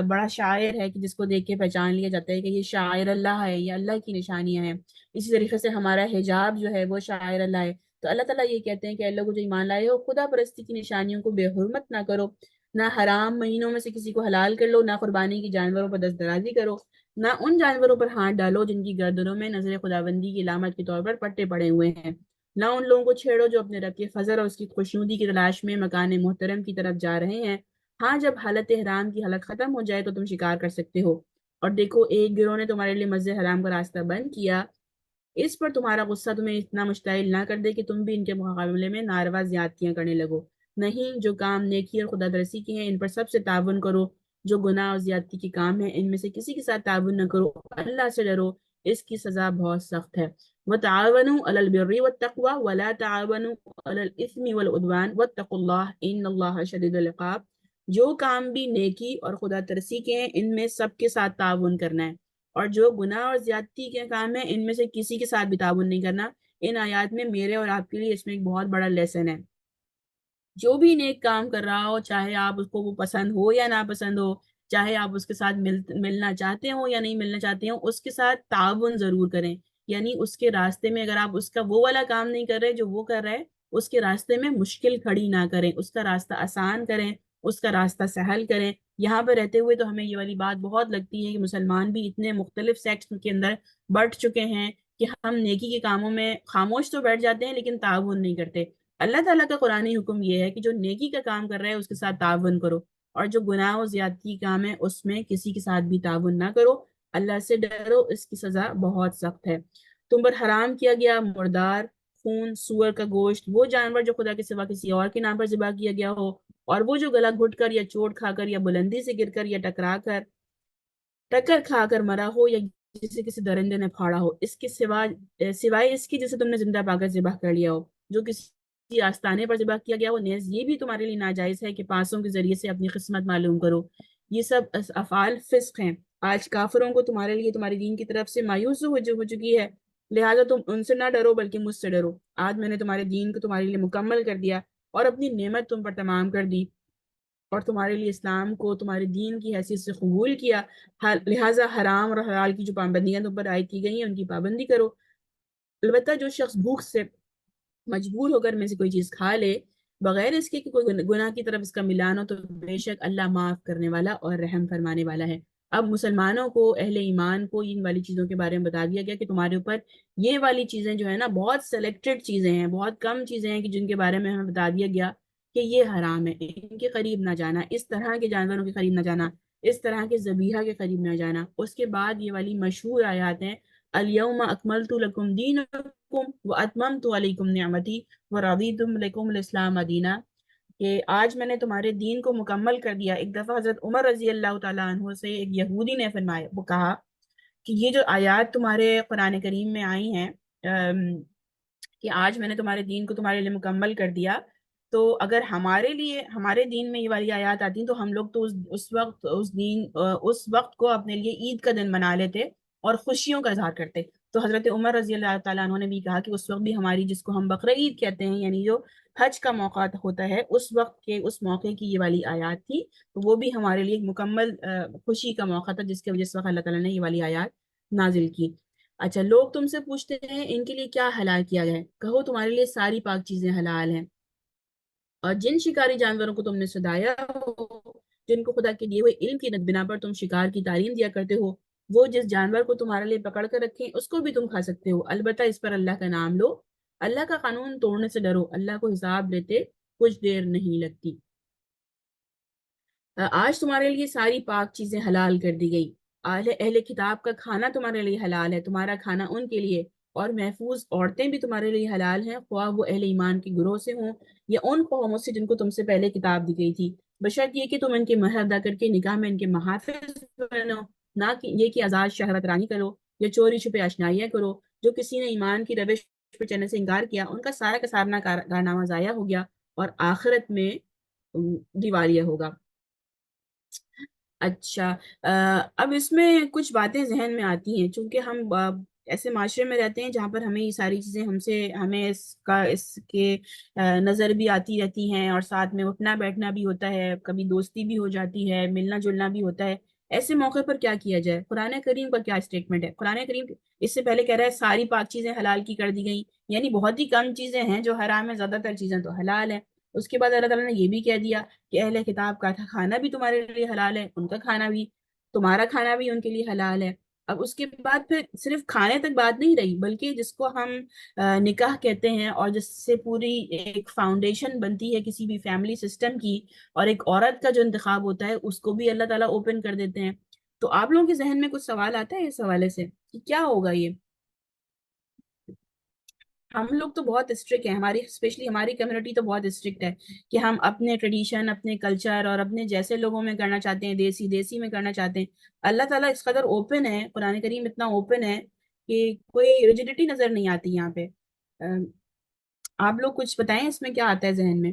بڑا شاعر ہے کہ جس کو دیکھ کے پہچان لیا جاتا ہے کہ یہ شاعر اللہ ہے، یہ اللہ کی نشانیاں ہیں. اسی طریقے سے ہمارا حجاب جو ہے وہ شاعر اللہ ہے. تو اللہ تعالیٰ یہ کہتے ہیں کہ اللہ کو جو ایمان لائے ہو خدا پرستی کی نشانیوں کو بے حرمت نہ کرو. نہ حرام مہینوں میں سے کسی کو حلال کر لو، نہ قربانی کی جانوروں پر دست درازی کرو، نہ ان جانوروں پر ہاتھ ڈالو جن کی گردنوں میں نظر خداوندی کی علامت کے طور پر پٹے پڑے ہوئے ہیں، نہ ان لوگوں کو چھیڑو جو اپنے رب کے فضل اور اس کی خوشنودی کی تلاش میں مکان محترم کی طرف جا رہے ہیں. ہاں جب حالت احرام کی حالت ختم ہو جائے تو تم شکار کر سکتے ہو. اور دیکھو ایک گروہ نے تمہارے لیے مسجد حرام کا راستہ بند کیا، اس پر تمہارا غصہ تمہیں اتنا مشتعل نہ کر دے کہ تم بھی ان کے مقابلے میں ناروا زیادتیاں کرنے لگو. نہیں، جو کام نیکی اور خدا درسی کے ہیں ان پر سب سے تعاون کرو. جو گناہ اور زیادتی کے کام ہیں ان میں سے کسی کے ساتھ تعاون نہ کرو. اللہ سے ڈرو، اس کی سزا بہت سخت ہے. وَتَعَاوَنُوا عَلَى الْبِرِّ وَالتَّقْوَى وَلَا تَعَاوَنُوا عَلَى الْإِثْمِ وَالْعُدْوَانِ وَاتَّقُوا اللَّهَ إِنَّ اللَّهَ شَدِيدُ الْعِقَابِ. جو کام بھی نیکی اور خدا ترسی کے ہیں ان میں سب کے ساتھ تعاون کرنا ہے، اور جو گناہ اور زیادتی کے کام ہیں ان میں سے کسی کے ساتھ بھی تعاون نہیں کرنا. ان آیات میں میرے اور آپ کے لیے اس میں ایک بہت بڑا لیسن ہے. جو بھی نیک کام کر رہا ہو، چاہے آپ اس کو وہ پسند ہو یا نہ پسند ہو، چاہے آپ اس کے ساتھ ملنا چاہتے ہو یا نہیں ملنا چاہتے ہو، اس کے ساتھ تعاون ضرور کریں. یعنی اس کے راستے میں اگر آپ اس کا وہ والا کام نہیں کر رہے جو وہ کر رہا ہے، اس کے راستے میں مشکل کھڑی نہ کریں، اس کا راستہ آسان کریں، اس کا راستہ سہل کریں. یہاں پہ رہتے ہوئے تو ہمیں یہ والی بات بہت لگتی ہے کہ مسلمان بھی اتنے مختلف سیکٹس کے اندر بٹ چکے ہیں کہ ہم نیکی کے کاموں میں خاموش تو بیٹھ جاتے ہیں لیکن تعاون نہیں کرتے. اللہ تعالیٰ کا قرآنی حکم یہ ہے کہ جو نیکی کا کام کر رہا ہے اس کے ساتھ تعاون کرو، اور جو گناہ و زیادتی کام ہے اس میں کسی کے ساتھ بھی تعاون نہ کرو. اللہ سے ڈرو، اس کی سزا بہت سخت ہے. تم پر حرام کیا گیا مردار خون، سور کا گوشت، وہ جانور جو خدا کے سوا کسی اور کے نام پر ذبح کیا گیا ہو، اور وہ جو گلا گھٹ کر یا چوٹ کھا کر یا بلندی سے گر کر یا ٹکر کھا کر مرا ہو، یا جسے کسی درندے نے پھاڑا ہو، اس کے سوائے اس کی جسے تم نے زندہ پا کر ذبح کر لیا ہو. جو کسی آستانے پر ذبح کیا گیا وہ نیز یہ بھی تمہارے لیے ناجائز ہے کہ پاسوں کے ذریعے سے اپنی قسمت معلوم کرو. یہ سب افعال فسق ہیں. آج کافروں کو تمہارے لیے تمہاری دین کی طرف سے مایوس ہو چکی ہے، لہٰذا تم ان سے نہ ڈرو بلکہ مجھ سے ڈرو. آج میں نے تمہارے دین کو تمہارے لیے مکمل کر دیا اور اپنی نعمت تم پر تمام کر دی، اور تمہارے لیے اسلام کو تمہارے دین کی حیثیت سے قبول کیا. لہٰذا حرام اور حلال کی جو پابندیاں تم پر عائد کی گئی ہیں ان کی پابندی کرو. البتہ جو شخص بھوک سے مجبور ہو کر میں سے کوئی چیز کھا لے بغیر اس کے کہ کوئی گناہ کی طرف اس کا ملان ہو، تو بے شک اللہ معاف کرنے والا اور رحم فرمانے والا ہے. اب مسلمانوں کو، اہل ایمان کو ان والی چیزوں کے بارے میں بتا دیا گیا کہ تمہارے اوپر یہ والی چیزیں جو ہے نا، بہت سلیکٹڈ چیزیں ہیں، بہت کم چیزیں ہیں کہ جن کے بارے میں ہمیں بتا دیا گیا کہ یہ حرام ہے، ان کے قریب نہ جانا، اس طرح کے جانوروں کے قریب نہ جانا، اس طرح کے ذبیحہ کے قریب نہ جانا. اس کے بعد یہ والی مشہور آیات ہیں: الیوم اکملت لکم دینکم واتممت علیکم نعمتی ورضیت لکم الاسلام دینا، کہ آج میں نے تمہارے دین کو مکمل کر دیا. ایک دفعہ حضرت عمر رضی اللہ تعالیٰ عنہ سے ایک یہودی نے فرمایا، وہ کہا کہ یہ جو آیات تمہارے قرآن کریم میں آئی ہیں کہ آج میں نے تمہارے دین کو تمہارے لیے مکمل کر دیا، تو اگر ہمارے لیے ہمارے دین میں یہ والی آیات آتی تو ہم لوگ تو اس وقت کو اپنے لیے عید کا دن منا لیتے اور خوشیوں کا اظہار کرتے. تو حضرت عمر رضی اللہ تعالیٰ عنہ نے بھی کہا کہ اس وقت بھی ہماری، جس کو ہم بقرعید کہتے ہیں، یعنی جو حج کا موقع ہوتا ہے، اس وقت کے اس موقع کی یہ والی آیات تھی، تو وہ بھی ہمارے لیے ایک مکمل خوشی کا موقع تھا جس کی وجہ سے اللہ تعالیٰ نے یہ والی آیات نازل کی. اچھا، لوگ تم سے پوچھتے ہیں ان کے لیے کیا حلال کیا گیا ہے، کہو تمہارے لیے ساری پاک چیزیں حلال ہیں، اور جن شکاری جانوروں کو تم نے سدایا ہو، جن کو خدا کے دیے ہوئے علم کی بنا پر تم شکار کی تعلیم دیا کرتے ہو، وہ جس جانور کو تمہارے لیے پکڑ کر رکھیں اس کو بھی تم کھا سکتے ہو، البتہ اس پر اللہ کا نام لو. اللہ کا قانون توڑنے سے ڈرو، اللہ کو حساب لیتے کچھ دیر نہیں لگتی. آج تمہارے لیے ساری پاک چیزیں حلال کر دی گئی. اہل کتاب کا کھانا تمہارے لیے حلال ہے، تمہارا کھانا ان کے لیے، اور محفوظ عورتیں بھی تمہارے لیے حلال ہیں، خواہ وہ اہل ایمان کے گروہ سے ہوں یا ان قوموں سے جن کو تم سے پہلے کتاب دی گئی تھی، بشرط یہ کہ تم ان کے مہر ادا کر کے نکاح میں ان کے محافظ بنو، نہ کہ یہ کہ آزاد شہوت رانی کرو یا چوری چھپے آشنائیاں کرو. جو کسی نے ایمان کی روش پہ چلنے سے انکار کیا، ان کا سارا کا سارا کارنامہ ضائع ہو گیا اور آخرت میں دیوالیہ ہوگا. اچھا، اب اس میں کچھ باتیں ذہن میں آتی ہیں، چونکہ ہم ایسے معاشرے میں رہتے ہیں جہاں پر ہمیں یہ ساری چیزیں ہمیں اس کے نظر بھی آتی رہتی ہیں، اور ساتھ میں اٹھنا بیٹھنا بھی ہوتا ہے، کبھی دوستی بھی ہو جاتی ہے، ملنا جلنا بھی ہوتا ہے. ایسے موقع پر کیا کیا جائے؟ قرآن کریم کا کیا اسٹیٹمنٹ ہے؟ قرآن کریم اس سے پہلے کہہ رہا ہے ساری پاک چیزیں حلال کی کر دی گئیں، یعنی بہت ہی کم چیزیں ہیں جو حرام ہیں، زیادہ تر چیزیں تو حلال ہیں. اس کے بعد اللہ تعالیٰ نے یہ بھی کہہ دیا کہ اہل کتاب کا کھانا بھی تمہارے لیے حلال ہے، ان کا کھانا بھی، تمہارا کھانا بھی ان کے لیے حلال ہے. اب اس کے بعد پھر صرف کھانے تک بات نہیں رہی، بلکہ جس کو ہم نکاح کہتے ہیں، اور جس سے پوری ایک فاؤنڈیشن بنتی ہے کسی بھی فیملی سسٹم کی، اور ایک عورت کا جو انتخاب ہوتا ہے اس کو بھی اللہ تعالیٰ اوپن کر دیتے ہیں. تو آپ لوگوں کے ذہن میں کچھ سوال آتا ہے اس حوالے سے کہ کیا ہوگا یہ؟ ہم لوگ تو بہت اسٹرکٹ ہیں، ہماری اسپیشلی ہماری کمیونٹی تو بہت اسٹرکٹ ہے کہ ہم اپنے ٹریڈیشن، اپنے کلچر اور اپنے جیسے لوگوں میں کرنا چاہتے ہیں، دیسی دیسی میں کرنا چاہتے ہیں. اللہ تعالیٰ اس قدر اوپن ہے، قرآن کریم اتنا اوپن ہے کہ کوئی ریجیڈیٹی نظر نہیں آتی یہاں پہ. آپ لوگ کچھ بتائیں اس میں کیا آتا ہے ذہن میں.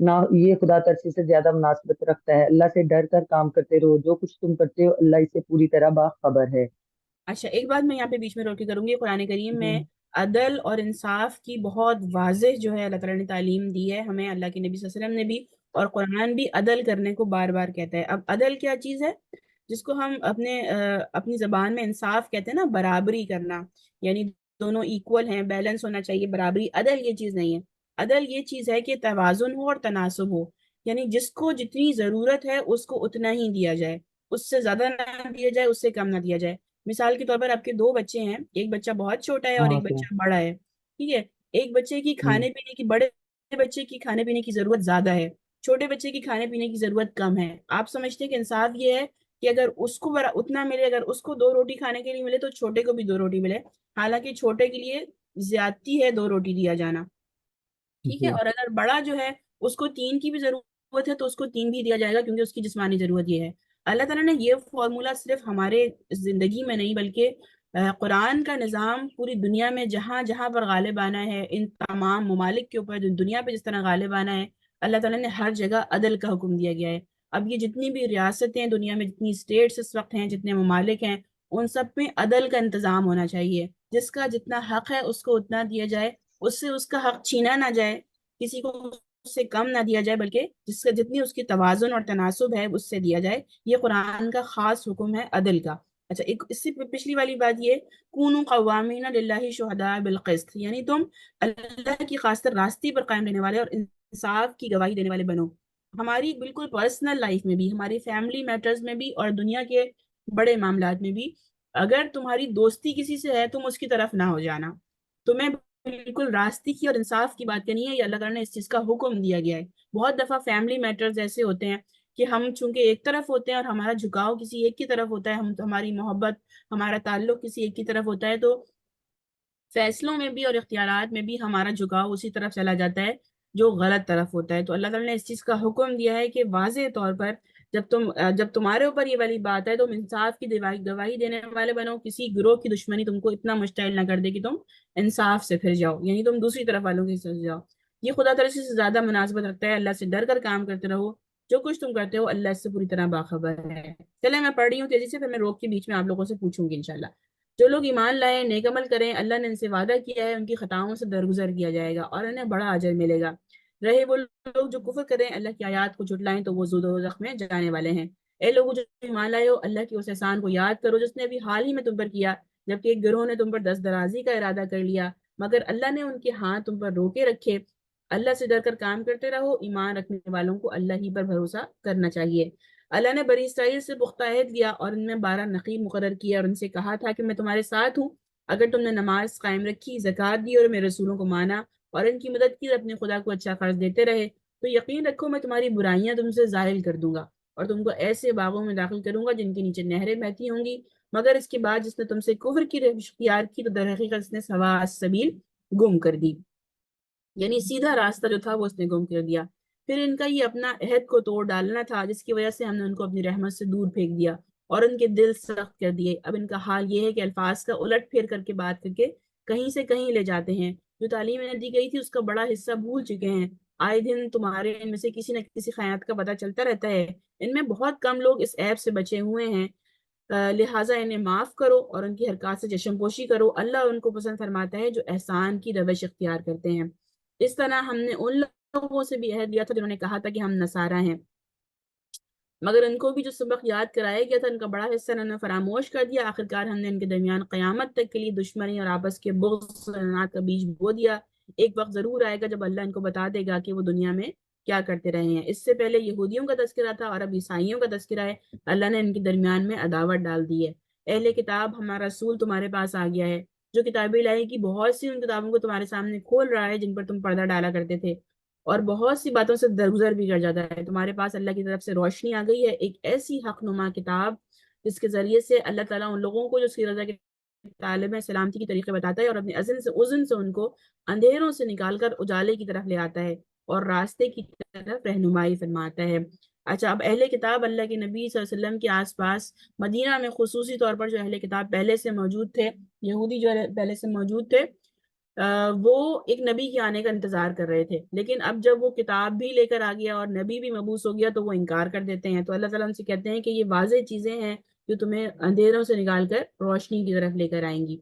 نہ یہ خدا ترسی سے زیادہ مناسبت رکھتا ہے۔ اللہ سے ڈر کر کام کرتے رہو، جو کچھ تم کرتے ہو اللہ اس سے پوری طرح باخبر ہے۔ اچھا، ایک بات میں یہاں پہ بیچ میں روک کے کروں گی، قرآن کریم جی میں عدل اور انصاف کی بہت واضح جو ہے اللہ تعالیٰ نے تعلیم دی ہے ہمیں، اللہ کے نبی صلی اللہ علیہ وسلم نے بھی، اور قرآن بھی عدل کرنے کو بار بار کہتا ہے۔ اب عدل کیا چیز ہے؟ جس کو ہم اپنی زبان میں انصاف کہتے ہیں نا، برابری کرنا، یعنی دونوں ایکول ہیں، بیلنس ہونا چاہیے، برابری۔ عدل یہ چیز نہیں ہے، عدل یہ چیز ہے کہ توازن ہو اور تناسب ہو، یعنی جس کو جتنی ضرورت ہے اس کو اتنا ہی دیا جائے، اس سے زیادہ نہ دیا جائے، اس سے کم نہ دیا جائے۔ مثال کے طور پر آپ کے دو بچے ہیں، ایک بچہ بہت چھوٹا ہے اور ہاں ایک کیا؟ بچہ بڑا ہے، ٹھیک ہے؟ ایک بچے کی ہوں، کھانے پینے کی، بڑے بچے کی کھانے پینے کی ضرورت زیادہ ہے، چھوٹے بچے کی کھانے پینے کی ضرورت کم ہے۔ آپ سمجھتے ہیں کہ انصاف یہ ہے کہ اگر اس کو اتنا ملے، اگر اس کو دو روٹی کھانے کے لیے ملے تو چھوٹے کو بھی دو روٹی ملے، حالانکہ چھوٹے کے لیے زیادتی ہے دو روٹی دیا جانا، ٹھیک ہے؟ جی اور اگر بڑا جو ہے اس کو تین کی بھی ضرورت ہے تو اس کو تین بھی دیا جائے گا، کیونکہ اس کی جسمانی ضرورت یہ ہے۔ اللہ تعالیٰ نے یہ فارمولا صرف ہمارے زندگی میں نہیں بلکہ قرآن کا نظام پوری دنیا میں جہاں جہاں پر غالب آنا ہے، ان تمام ممالک کے اوپر جو دنیا پہ جس طرح غالب آنا ہے، اللہ تعالیٰ نے ہر جگہ عدل کا حکم دیا گیا ہے۔ اب یہ جتنی بھی ریاستیں دنیا میں، جتنی اسٹیٹس اس وقت ہیں، جتنے ممالک ہیں، ان سب میں عدل کا انتظام ہونا چاہیے، جس کا جتنا حق ہے اس کو اتنا دیا جائے، اس سے اس کا حق چھینا نہ جائے، کسی کو اس سے کم نہ دیا جائے، بلکہ جس کا جتنی اس کی توازن اور تناسب ہے اس سے دیا جائے۔ یہ قرآن کا خاص حکم ہے عدل کا۔ اچھا، ایک اس سے پچھلی والی بات یہ، کونوا قوامین للہ شہداء بالقسط، یعنی تم اللہ کی خاطر راستے پر قائم رہنے والے اور انصاف کی گواہی دینے والے بنو، ہماری بالکل پرسنل لائف میں بھی، ہماری فیملی میٹرز میں بھی، اور دنیا کے بڑے معاملات میں بھی۔ اگر تمہاری دوستی کسی سے ہے تم اس کی طرف نہ ہو جانا، تمہیں بالکل راستے کی اور انصاف کی بات کرنی ہے، یہ اللہ تعالیٰ نے اس چیز کا حکم دیا گیا ہے۔ بہت دفعہ فیملی میٹرز ایسے ہوتے ہیں کہ ہم چونکہ ایک طرف ہوتے ہیں اور ہمارا جھکاؤ کسی ایک کی طرف ہوتا ہے، ہماری محبت، ہمارا تعلق کسی ایک کی طرف ہوتا ہے، تو فیصلوں میں بھی اور اختیارات میں بھی ہمارا جھکاؤ اسی طرف چلا جاتا ہے جو غلط طرف ہوتا ہے۔ تو اللہ تعالیٰ نے اس چیز کا حکم دیا ہے کہ واضح طور پر جب تمہارے اوپر یہ والی بات ہے، تم انصاف کی گواہی دینے والے بنو، کسی گروہ کی دشمنی تم کو اتنا مشتعل نہ کر دے کہ تم انصاف سے پھر جاؤ، یعنی تم دوسری طرف والوں کی طرف جاؤ۔ یہ خدا تعالیٰ سے زیادہ مناسبت رکھتا ہے، اللہ سے ڈر کر کام کرتے رہو، جو کچھ تم کرتے ہو اللہ اس سے پوری طرح باخبر ہے۔ چلے میں پڑھ رہی ہوں تیزی سے، پھر میں روک کے بیچ میں آپ لوگوں سے پوچھوں گی انشاءاللہ۔ جو لوگ ایمان لائے، نیک عمل کریں، اللہ نے ان سے وعدہ کیا ہے ان کی خطاؤں سے درگزر کیا جائے گا اور انہیں بڑا اجر ملے گا۔ رہے وہ لوگ جو کفر کریں، اللہ کی آیات کو جھٹلائیں، تو وہ دوزخ میں جانے والے ہیں۔ اے لوگوں جو ایمان لائے ہو، اللہ کے اس احسان کو یاد کرو جس نے ابھی حال ہی میں تم پر کیا، جبکہ ایک گروہ نے تم پر دست درازی کا ارادہ کر لیا، مگر اللہ نے ان کے ہاتھ تم پر روکے رکھے۔ اللہ سے ڈر کر کام کرتے رہو، ایمان رکھنے والوں کو اللہ ہی پر بھروسہ کرنا چاہیے۔ اللہ نے بنی اسرائیل سے پختہ عہد لیا اور ان میں 12 نقیب مقرر کیے، اور ان سے کہا تھا کہ میں تمہارے ساتھ ہوں اگر تم نے نماز قائم رکھی، زکوٰۃ دی اور میرے رسولوں کو مانا اور ان کی مدد کی اور اپنے خدا کو اچھا قرض دیتے رہے، تو یقین رکھو میں تمہاری برائیاں تم سے ظاہر کر دوں گا اور تم کو ایسے باغوں میں داخل کروں گا جن کے نیچے نہریں بہتی ہوں گی۔ مگر اس کے بعد جس نے تم سے کفر کی روش اختیار کی تو در حقیقت اس نے سوا السبیل گم کر دی، یعنی سیدھا راستہ جو تھا وہ اس نے گم کر دیا۔ پھر ان کا یہ اپنا عہد کو توڑ ڈالنا تھا جس کی وجہ سے ہم نے ان کو اپنی رحمت سے دور پھینک دیا اور ان کے دل سخت کر دیے۔ اب ان کا حال یہ ہے کہ الفاظ کا الٹ پھیر کر کے بات کر کے کہیں سے کہیں لے جاتے ہیں، جو تعلیم انہیں دی گئی تھی اس کا بڑا حصہ بھول چکے ہیں۔ آئے دن تمہارے ان میں سے کسی نہ کسی خیانت کا پتہ چلتا رہتا ہے، ان میں بہت کم لوگ اس عیب سے بچے ہوئے ہیں، لہٰذا انہیں معاف کرو اور ان کی حرکات سے چشم پوشی کرو، اللہ ان کو پسند فرماتا ہے جو احسان کی روش اختیار کرتے ہیں۔ اس طرح ہم نے ان لوگوں سے بھی عہد لیا تھا جنہوں نے کہا تھا کہ ہم نصارہ ہیں، مگر ان کو بھی جو سبق یاد کرایا گیا تھا ان کا بڑا حصہ انہوں نے فراموش کر دیا۔ آخرکار ہم نے ان کے درمیان قیامت تک کے لیے دشمنی اور آپس کے بغض اور اناد کا بیج بو دیا۔ ایک وقت ضرور آئے گا جب اللہ ان کو بتا دے گا کہ وہ دنیا میں کیا کرتے رہے ہیں۔ اس سے پہلے یہودیوں کا تذکرہ تھا اور اب عیسائیوں کا تذکرہ ہے، اللہ نے ان کے درمیان میں عداوت ڈال دی ہے۔ اہل کتاب، ہمارا رسول تمہارے پاس آ گیا ہے جو کتابیں لائی کی بہت سی ان کتابوں کو تمہارے سامنے کھول رہا ہے جن پر تم پردہ ڈالا کرتے تھے اور بہت سی باتوں سے درگزر بھی کر جاتا ہے۔ تمہارے پاس اللہ کی طرف سے روشنی آ گئی ہے، ایک ایسی حق نما کتاب جس کے ذریعے سے اللہ تعالیٰ ان لوگوں کو جو اس کی رضا کے طالب ہیں سلامتی کی طریقے بتاتا ہے اور اپنے اذن سے ان کو اندھیروں سے نکال کر اجالے کی طرف لے آتا ہے اور راستے کی طرف رہنمائی فرماتا ہے۔ اچھا، اب اہل کتاب اللہ کے نبی صلی اللہ علیہ وسلم کے آس پاس مدینہ میں خصوصی طور پر جو اہل کتاب پہلے سے موجود تھے، یہودی جو پہلے سے موجود تھے، وہ ایک نبی کے آنے کا انتظار کر رہے تھے، لیکن اب جب وہ کتاب بھی لے کر آ گیا اور نبی بھی مبعوث ہو گیا تو وہ انکار کر دیتے ہیں۔ تو اللہ تعالیٰ ان سے کہتے ہیں کہ یہ واضح چیزیں ہیں جو تمہیں اندھیروں سے نکال کر روشنی کی طرف لے کر آئیں گی،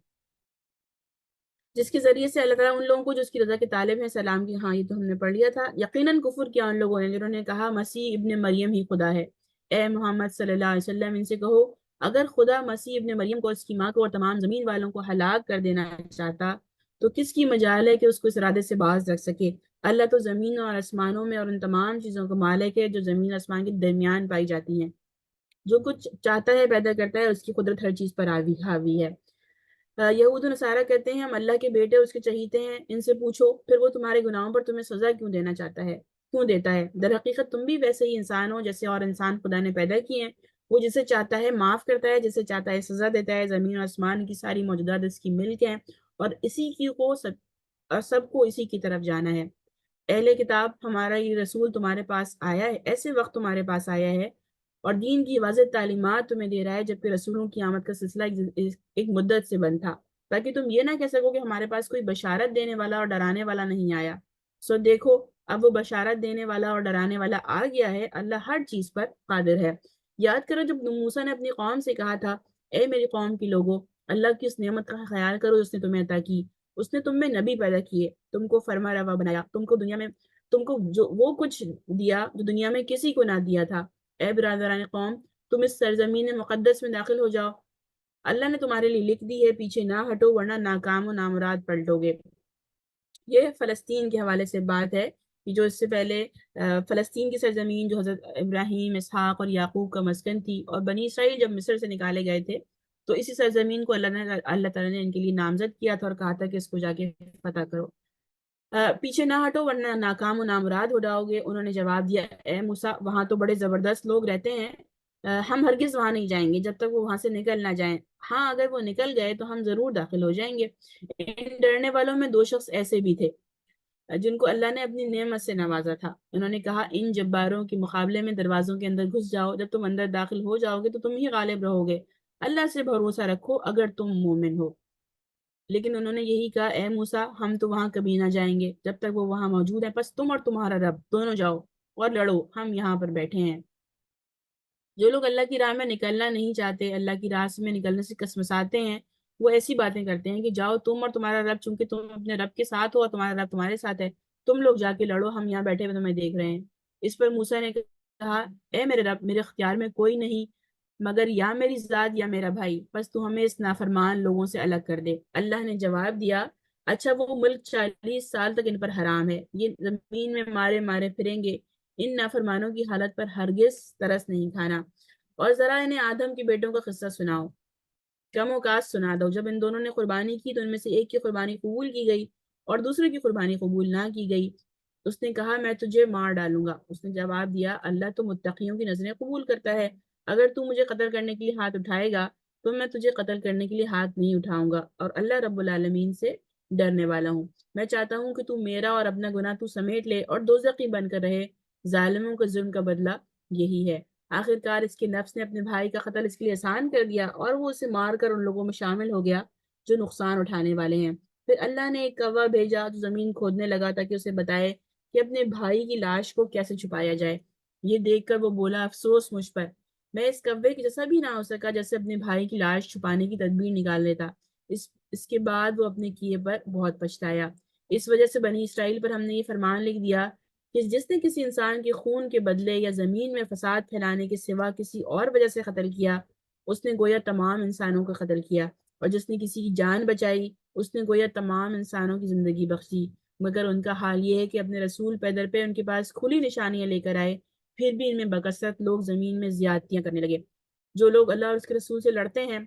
جس کے ذریعے سے اللہ تعالیٰ ان لوگوں کو جو اس کی رضا کے طالب ہیں سلام کی، ہاں یہ تو ہم نے پڑھ لیا تھا، یقیناً کفر کیا ان لوگوں نے جنہوں نے کہا مسیح ابن مریم ہی خدا ہے۔ اے محمد صلی اللہ علیہ وسلم ان سے کہو، اگر خدا مسیح ابن مریم کو، اس کی ماں کو اور تمام زمین والوں کو ہلاک کر دینا چاہتا تو کس کی مجال ہے کہ اس کو اس ارادے سے باز رکھ سکے؟ اللہ تو زمین اور آسمانوں میں اور ان تمام چیزوں کا مالک ہے جو زمین اور آسمان کے درمیان پائی جاتی ہیں۔ جو کچھ چاہتا ہے پیدا کرتا ہے، اس کی قدرت ہر چیز پر حاوی ہے۔ یہود و نصارہ کہتے ہیں ہم اللہ کے بیٹے اس کے چہیتے ہیں، ان سے پوچھو پھر وہ تمہارے گناہوں پر تمہیں سزا کیوں دینا چاہتا ہے، کیوں دیتا ہے؟ در حقیقت تم بھی ویسے ہی انسان ہو جیسے اور انسان خدا نے پیدا کیے ہیں۔ وہ جسے چاہتا ہے معاف کرتا ہے، جسے چاہتا ہے سزا دیتا ہے۔ زمین اور آسمان کی ساری موجودات اس کی ملک ہیں اور اسی کی کو سب کو اسی کی طرف جانا ہے۔ اہل کتاب، ہمارا یہ رسول تمہارے پاس آیا ہے، ایسے وقت تمہارے پاس آیا ہے اور دین کی واضح تعلیمات تمہیں دے رہا ہے جبکہ رسولوں کی آمد کا سلسلہ ایک مدت سے بند تھا، تاکہ تم یہ نہ کہہ سکو کہ ہمارے پاس کوئی بشارت دینے والا اور ڈرانے والا نہیں آیا۔ سو دیکھو اب وہ بشارت دینے والا اور ڈرانے والا آ گیا ہے، اللہ ہر چیز پر قادر ہے۔ یاد کرو جب موسیٰ نے اپنی قوم سے کہا تھا، اے میری قوم کی لوگو، اللہ کی اس نعمت کا خیال کرو جس نے تمہیں عطا کی۔ اس نے تم میں نبی پیدا کیے، تم کو فرما روا بنایا، تم کو جو وہ کچھ دیا جو دنیا میں کسی کو نہ دیا تھا۔ اے برادران قوم، تم اس سرزمین مقدس میں داخل ہو جاؤ، اللہ نے تمہارے لیے لکھ دی ہے، پیچھے نہ ہٹو ورنہ ناکام و نامراد پلٹو گے۔ یہ فلسطین کے حوالے سے بات ہے کہ جو اس سے پہلے فلسطین کی سرزمین جو حضرت ابراہیم، اسحاق اور یعقوب کا مسکن تھی، اور بنی اسرائیل جب مصر سے نکالے گئے تھے تو اسی سرزمین کو اللہ تعالیٰ نے ان کے لیے نامزد کیا تھا اور کہا تھا کہ اس کو جا کے فتح کرو۔ پیچھے نہ ہٹو ورنہ ناکام و نامراد ہو جاؤ گے۔ انہوں نے جواب دیا، اے موسیٰ وہاں تو بڑے زبردست لوگ رہتے ہیں، ہم ہرگز وہاں نہیں جائیں گے جب تک وہ وہاں سے نکل نہ جائیں، ہاں اگر وہ نکل گئے تو ہم ضرور داخل ہو جائیں گے۔ ان ڈرنے والوں میں دو شخص ایسے بھی تھے جن کو اللہ نے اپنی نعمت سے نوازا تھا۔ انہوں نے کہا، ان جباروں کے مقابلے میں دروازوں کے اندر گھس جاؤ، جب تم اندر داخل ہو جاؤ گے تو تم ہی غالب رہو گے، اللہ سے بھروسہ رکھو اگر تم مومن ہو۔ لیکن انہوں نے یہی کہا، اے موسیٰ ہم تو وہاں کبھی نہ جائیں گے جب تک وہ وہاں موجود ہیں، بس تم اور تمہارا رب دونوں جاؤ اور لڑو، ہم یہاں پر بیٹھے ہیں۔ جو لوگ اللہ کی راہ میں نکلنا نہیں چاہتے، اللہ کی راہ میں نکلنے سے کسمساتے ہیں، وہ ایسی باتیں کرتے ہیں کہ جاؤ تم اور تمہارا رب، چونکہ تم اپنے رب کے ساتھ ہو اور تمہارا رب تمہارے ساتھ ہے، تم لوگ جا کے لڑو، ہم یہاں بیٹھے ہوئے تمہیں دیکھ رہے ہیں۔ اس پر موسیٰ نے کہا، اے میرے رب، میرے اختیار میں کوئی نہیں مگر یا میری ذات یا میرا بھائی، بس تو ہمیں اس نافرمان لوگوں سے الگ کر دے۔ اللہ نے جواب دیا، اچھا وہ ملک 40 سال تک ان پر حرام ہے، یہ زمین میں مارے مارے پھریں گے، ان نافرمانوں کی حالت پر ہرگز ترس نہیں کھانا۔ اور ذرا انہیں آدم کے بیٹوں کا قصہ سناؤ، کم اوقات سنا دو۔ جب ان دونوں نے قربانی کی تو ان میں سے ایک کی قربانی قبول کی گئی اور دوسرے کی قربانی قبول نہ کی گئی۔ اس نے کہا، میں تجھے مار ڈالوں گا۔ اس نے جواب دیا، اللہ تو متقیوں کی نظریں قبول کرتا ہے، اگر تو مجھے قتل کرنے کے لیے ہاتھ اٹھائے گا تو میں تجھے قتل کرنے کے لیے ہاتھ نہیں اٹھاؤں گا، اور اللہ رب العالمین سے ڈرنے والا ہوں۔ میں چاہتا ہوں کہ تو میرا اور اپنا گناہ تو سمیٹ لے اور دوزخی بن کر رہے، ظالموں کے ظلم کا بدلہ یہی ہے۔ آخر کار اس کے نفس نے اپنے بھائی کا قتل اس کے لیے آسان کر دیا اور وہ اسے مار کر ان لوگوں میں شامل ہو گیا جو نقصان اٹھانے والے ہیں۔ پھر اللہ نے ایک کوا بھیجا جو زمین کھودنے لگا تاکہ اسے بتائے کہ اپنے بھائی کی لاش کو کیسے چھپایا جائے۔ یہ دیکھ کر وہ بولا، افسوس مجھ پر، میں اس کوے کے جیسا بھی نہ ہو سکا جیسے اپنے بھائی کی لاش چھپانے کی تدبیر نکال لیتا۔ اس کے بعد وہ اپنے کیے پر بہت پچھتایا۔ اس وجہ سے بنی اسرائیل پر ہم نے یہ فرمان لکھ دیا کہ جس نے کسی انسان کے خون کے بدلے یا زمین میں فساد پھیلانے کے سوا کسی اور وجہ سے قتل کیا، اس نے گویا تمام انسانوں کا قتل کیا، اور جس نے کسی کی جان بچائی اس نے گویا تمام انسانوں کی زندگی بخشی۔ مگر ان کا حال یہ ہے کہ اپنے رسول پیدر پہ ان کے پاس کھلی نشانیاں لے کر آئے، پھر بھی ان میں بکثرت لوگ زمین میں زیادتیاں کرنے لگے۔ جو لوگ اللہ اور اس کے رسول سے لڑتے ہیں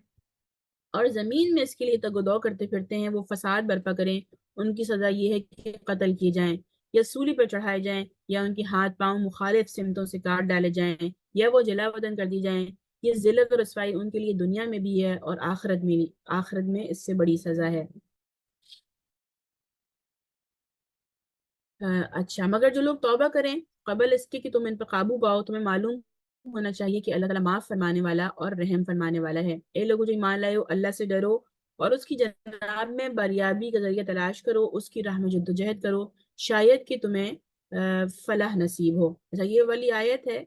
اور زمین میں اس کے لیے تگ و دو کرتے پھرتے ہیں، وہ فساد برپا کریں، ان کی سزا یہ ہے کہ قتل کیے جائیں یا سولی پر چڑھائے جائیں یا ان کے ہاتھ پاؤں مخالف سمتوں سے کاٹ ڈالے جائیں یا وہ جلا وطن کر دی جائیں۔ یہ ذلت اور رسوائی ان کے لیے دنیا میں بھی ہے اور آخرت میں اس سے بڑی سزا ہے۔ اچھا، مگر جو لوگ توبہ کریں قبل اس کے کہ تم ان پر قابو پاؤ، تمہیں معلوم ہونا چاہیے کہ اللہ تعالیٰ معاف فرمانے والا اور رحم فرمانے والا ہے۔ اے لوگوں جو ایمان لائے ہو، اللہ سے ڈرو اور اس کی جناب میں بریابی کا ذریعہ تلاش کرو، اس کی راہ میں جدوجہد کرو، شاید کہ تمہیں فلاح نصیب ہو۔ اچھا، یہ والی آیت ہے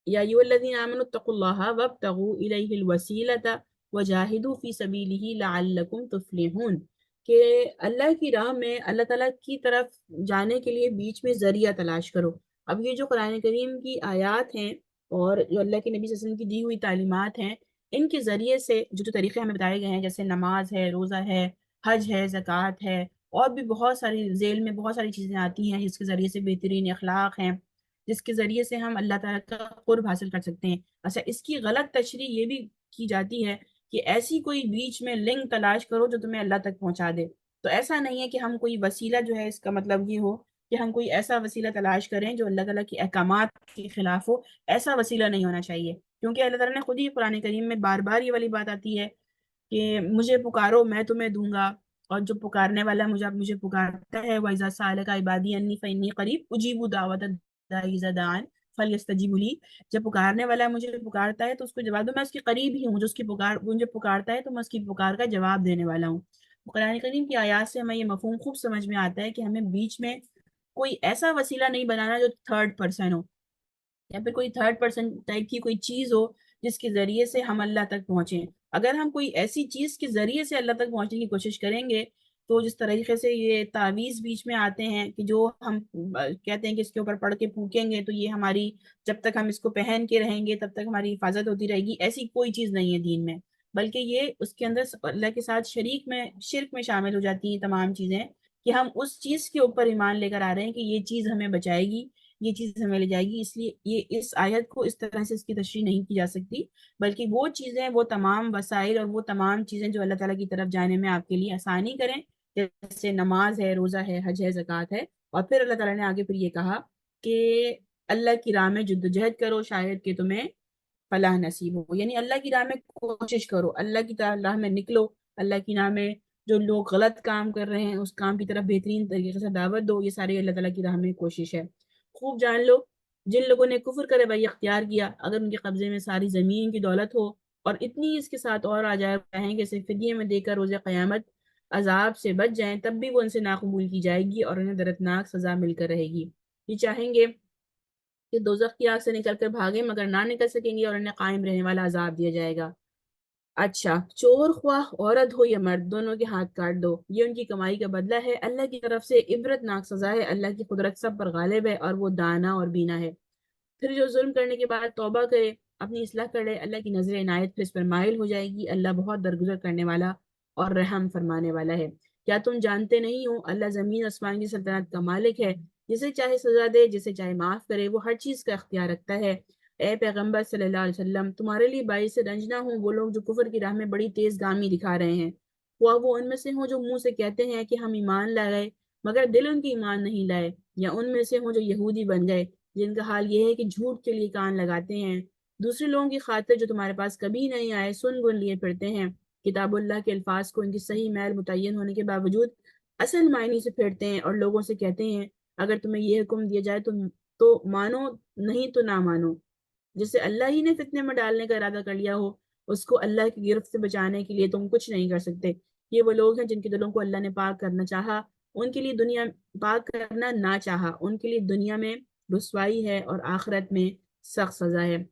یا ایھا الذین آمنوا اتقوا اللہ وابتغوا الیہ الوسیلۃ وجاہدوا فی سبیلہ لعلکم تفلحون، کہ اللہ کی راہ میں اللہ تعالیٰ کی طرف جانے کے لیے بیچ میں ذریعہ تلاش کرو۔ اب یہ جو قرآن کریم کی آیات ہیں اور جو اللہ کے نبی صلی اللہ علیہ وسلم کی دی ہوئی تعلیمات ہیں، ان کے ذریعے سے جو طریقے ہمیں بتائے گئے ہیں، جیسے نماز ہے، روزہ ہے، حج ہے، زکوٰۃ ہے، اور بھی بہت ساری ذیل میں بہت ساری چیزیں آتی ہیں جس کے ذریعے سے بہترین اخلاق ہیں، جس کے ذریعے سے ہم اللہ تعالیٰ کا قرب حاصل کر سکتے ہیں۔ اچھا، اس کی غلط تشریح یہ بھی کی جاتی ہے کہ ایسی کوئی بیچ میں لنک تلاش کرو جو تمہیں اللہ تک پہنچا دے۔ تو ایسا نہیں ہے کہ ہم کوئی وسیلہ جو ہے، اس کا مطلب یہ ہو کہ ہم کوئی ایسا وسیلہ تلاش کریں جو اللہ تعالیٰ کے احکامات کے خلاف ہو۔ ایسا وسیلہ نہیں ہونا چاہیے، کیونکہ اللہ تعالیٰ نے خود ہی قرآن کریم میں بار بار یہ والی بات آتی ہے کہ مجھے پکارو میں تمہیں دوں گا، اور جو پکارنے والا مجھے پکارتا ہے، وَإِذَا سَأَلَكَ عِبَادِي أَنِّي فَإِنِّي قَرِيبٌ أُجِيبُ دَعْوَةَ الدَّاعِ إِذَا دَعَانِ فَلْيَسْتَجِیبُوا لِی۔ جب پکارنے والا مجھے پکارتا ہے تو اس کو جواب دو، میں اس کے قریب ہی ہوں، مجھے پکارتا ہے تو میں اس کی پکار کا جواب دینے والا ہوں۔ قرآن کریم کی آیات سے ہمیں یہ مفہوم خوب سمجھ میں آتا ہے کہ ہمیں بیچ میں کوئی ایسا وسیلہ نہیں بنانا جو تھرڈ پرسن ہو، یا پھر کوئی تھرڈ پرسن ٹائپ کی کوئی چیز ہو جس کے ذریعے سے ہم اللہ تک پہنچیں۔ اگر ہم کوئی ایسی چیز کے ذریعے سے اللہ تک پہنچنے کی کوشش کریں گے تو جس طریقے سے یہ تعویذ بیچ میں آتے ہیں کہ جو ہم کہتے ہیں کہ اس کے اوپر پڑھ کے پھونکیں گے تو یہ ہماری، جب تک ہم اس کو پہن کے رہیں گے تب تک ہماری حفاظت ہوتی رہے گی، ایسی کوئی چیز نہیں ہے دین میں، بلکہ یہ اس کے اندر اللہ کے ساتھ شرک میں شامل ہو جاتی ہیں تمام چیزیں، کہ ہم اس چیز کے اوپر ایمان لے کر آ رہے ہیں کہ یہ چیز ہمیں بچائے گی، یہ چیز ہمیں لے جائے گی، اس لیے یہ اس آیت کو اس طرح سے اس کی تشریح نہیں کی جا سکتی، بلکہ وہ چیزیں، وہ تمام وسائل اور وہ تمام چیزیں جو اللہ تعالیٰ کی طرف جانے میں آپ کے لیے آسانی کریں، جیسے نماز ہے، روزہ ہے، حج ہے، زکوٰۃ ہے۔ اور پھر اللہ تعالیٰ نے آگے پھر یہ کہا کہ اللہ کی راہ میں جدوجہد کرو، شاید کہ تمہیں فلاح نصیب ہو، یعنی اللہ کی راہ میں کوشش کرو، اللہ کی راہ میں نکلو، اللہ کی راہ میں جو لوگ غلط کام کر رہے ہیں اس کام کی طرف بہترین طریقے سے دعوت دو، یہ ساری اللہ تعالیٰ کی راہ میں کوشش ہے۔ خوب جان لو، جن لوگوں نے کفر کرے بھائی اختیار کیا، اگر ان کے قبضے میں ساری زمین کی دولت ہو اور اتنی اس کے ساتھ اور آ جائے کہیں کہ صرف فدیے میں دے کر روز قیامت عذاب سے بچ جائیں، تب بھی وہ ان سے ناقبول کی جائے گی اور انہیں دردناک سزا مل کر رہے گی۔ یہ چاہیں گے کہ دوزخ کی آگ سے نکل کر بھاگیں مگر نہ نکل سکیں گے اور انہیں قائم رہنے والا عذاب دیا جائے گا۔ اچھا، چور خواہ عورت ہو یا مرد، دونوں کے ہاتھ کاٹ دو، یہ ان کی کمائی کا بدلہ ہے، اللہ کی طرف سے عبرت ناک سزا ہے، اللہ کی قدرت سب پر غالب ہے اور وہ دانا اور بینا ہے۔ پھر جو ظلم کرنے کے بعد توبہ کرے، اپنی اصلاح کرے، اللہ کی نظر عنایت پھر اس پر مائل ہو جائے گی، اللہ بہت درگزر کرنے والا اور رحم فرمانے والا ہے۔ کیا تم جانتے نہیں ہو اللہ زمین آسمان کی سلطنت کا مالک ہے، جسے چاہے سزا دے، جسے چاہے معاف کرے، وہ ہر چیز کا اختیار رکھتا ہے۔ اے پیغمبر صلی اللہ علیہ وسلم، تمہارے لیے باعث رنج نہ ہوں وہ لوگ جو کفر کی راہ میں بڑی تیز گامی دکھا رہے ہیں، وہ ان میں سے ہوں جو منہ سے کہتے ہیں کہ ہم ایمان لائے مگر دل ان کی ایمان نہیں لائے، یا ان میں سے ہوں جو یہودی بن گئے جن کا حال یہ ہے کہ جھوٹ کے لیے کان لگاتے ہیں، دوسرے لوگوں کی خاطر جو تمہارے پاس کبھی نہیں آئے سن گن لیے پھرتے ہیں، کتاب اللہ کے الفاظ کو ان کی صحیح میل متعین ہونے کے باوجود اصل معنی سے پھیرتے ہیں، اور لوگوں سے کہتے ہیں اگر تمہیں یہ حکم دیا جائے تو مانو، نہیں تو نہ مانو۔ جسے اللہ ہی نے فتنے میں ڈالنے کا ارادہ کر لیا ہو، اس کو اللہ کی گرفت سے بچانے کے لیے تم کچھ نہیں کر سکتے۔ یہ وہ لوگ ہیں جن کے دلوں کو اللہ نے پاک کرنا چاہا، ان کے لیے دنیا پاک کرنا نہ چاہا، ان کے لیے دنیا میں رسوائی ہے اور آخرت میں سخت سزا ہے۔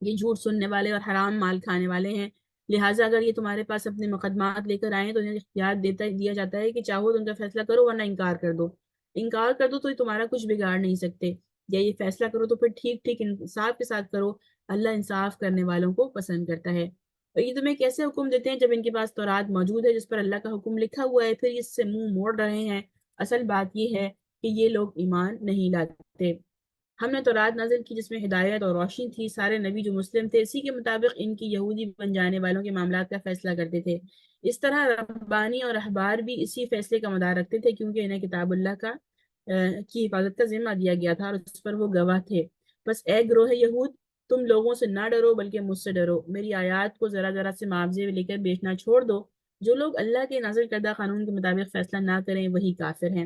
یہ جھوٹ سننے والے اور حرام مال کھانے والے ہیں، لہٰذا اگر یہ تمہارے پاس اپنے مقدمات لے کر آئیں تو انہیں اختیار دیا جاتا ہے کہ چاہو تو ان کا فیصلہ کرو ورنہ انکار کر دو۔ انکار کر دو تو یہ تمہارا کچھ بگاڑ نہیں سکتے، یا یہ فیصلہ کرو تو پھر ٹھیک ٹھیک انصاف کے ساتھ کرو، اللہ انصاف کرنے والوں کو پسند کرتا ہے۔ اور یہ تمہیں کیسے حکم دیتے ہیں جب ان کے پاس تورات موجود ہے جس پر اللہ کا حکم لکھا ہوا ہے، پھر اس سے منہ موڑ رہے ہیں؟ اصل بات یہ ہے کہ یہ لوگ ایمان نہیں لاتے۔ ہم نے تورات نازل کی جس میں ہدایت اور روشنی تھی، سارے نبی جو مسلم تھے اسی کے مطابق ان کی یہودی بن جانے والوں کے معاملات کا فیصلہ کرتے تھے۔ اس طرح ربانی اور احبار بھی اسی فیصلے کا مدار رکھتے تھے کیونکہ انہیں کتاب اللہ کی حفاظت کا ذمہ دیا گیا تھا اور اس پر وہ گواہ تھے۔ بس اے گروہ یہود، تم لوگوں سے نہ ڈرو بلکہ مجھ سے ڈرو، میری آیات کو ذرا ذرا سے معاوضے لے کر بیچنا چھوڑ دو۔ جو لوگ اللہ کے نازل کردہ قانون کے مطابق فیصلہ نہ کریں وہی کافر ہیں۔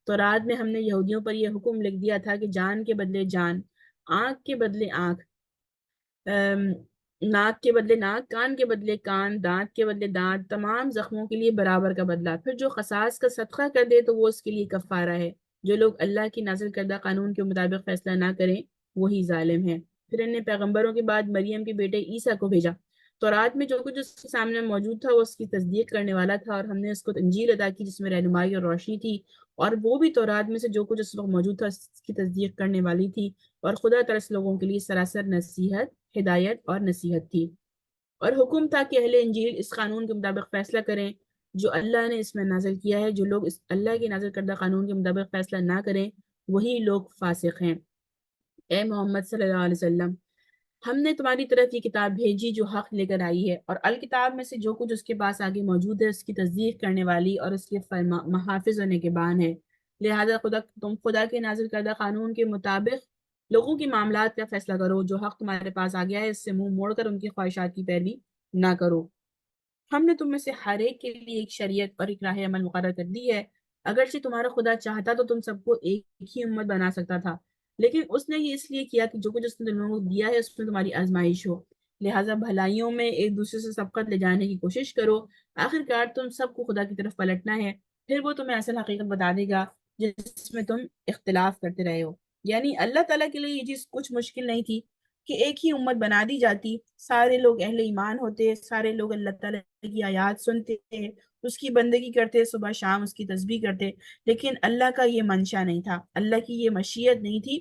تورات میں ہم نے یہودیوں پر یہ حکم لکھ دیا تھا کہ جان کے بدلے جان، آنکھ کے بدلے آنکھ، ناک کے بدلے ناک، کان کے بدلے کان، دانت کے بدلے دانت، تمام زخموں کے لیے برابر کا بدلہ۔ پھر جو قصاص کا صدقہ کر دے تو وہ اس کے لیے کفارہ ہے۔ جو لوگ اللہ کی نازل کردہ قانون کے مطابق فیصلہ نہ کریں وہی ظالم ہے۔ پھر انہیں پیغمبروں کے بعد مریم کے بیٹے عیسیٰ کو بھیجا۔ تورات میں جو کچھ اس کے سامنے موجود تھا وہ اس کی تصدیق کرنے والا تھا، اور ہم نے اس کو انجیل عطا کی جس میں رہنمائی اور روشنی تھی، اور وہ بھی تورات میں سے جو کچھ اس وقت موجود تھا اس کی تصدیق کرنے والی تھی، اور خدا ترس لوگوں کے لیے سراسر نصیحت، ہدایت اور نصیحت تھی۔ اور حکم تھا کہ اہل انجیل اس قانون کے مطابق فیصلہ کریں جو اللہ نے اس میں نازل کیا ہے۔ جو لوگ اس اللہ کے نازل کردہ قانون کے مطابق فیصلہ نہ کریں وہی لوگ فاسق ہیں۔ اے محمد صلی اللہ علیہ وسلم، ہم نے تمہاری طرف یہ کتاب بھیجی جو حق لے کر آئی ہے، اور الکتاب میں سے جو کچھ اس کے پاس آگے موجود ہے اس کی تصدیق کرنے والی اور اس کے محافظ و نگہبان ہے۔ لہذا تم خدا کے نازل کردہ قانون کے مطابق لوگوں کے معاملات کا فیصلہ کرو۔ جو حق تمہارے پاس آ گیا ہے اس سے منہ موڑ کر ان کی خواہشات کی پیروی نہ کرو۔ ہم نے تم میں سے ہر ایک کے لیے ایک شریعت اور ایک راہ عمل مقرر کر دی ہے۔ اگرچہ تمہارا خدا چاہتا تو تم سب کو ایک ہی امت بنا سکتا تھا، لیکن اس نے یہ اس لیے کیا کہ جو کچھ اس نے تم لوگوں کو دیا ہے اس میں تمہاری آزمائش ہو۔ لہٰذا بھلائیوں میں ایک دوسرے سے سبقت لے جانے کی کوشش کرو۔ آخر کار تم سب کو خدا کی طرف پلٹنا ہے، پھر وہ تمہیں اصل حقیقت بتا دے گا جس میں تم اختلاف کرتے رہے ہو۔ یعنی اللہ تعالیٰ کے لیے یہ چیز کچھ مشکل نہیں تھی کہ ایک ہی امت بنا دی جاتی، سارے لوگ اہل ایمان ہوتے، سارے لوگ اللہ تعالیٰ کی آیات سنتے، اس کی بندگی کرتے، صبح شام اس کی تسبیح کرتے، لیکن اللہ کا یہ منشا نہیں تھا، اللہ کی یہ مشیت نہیں تھی،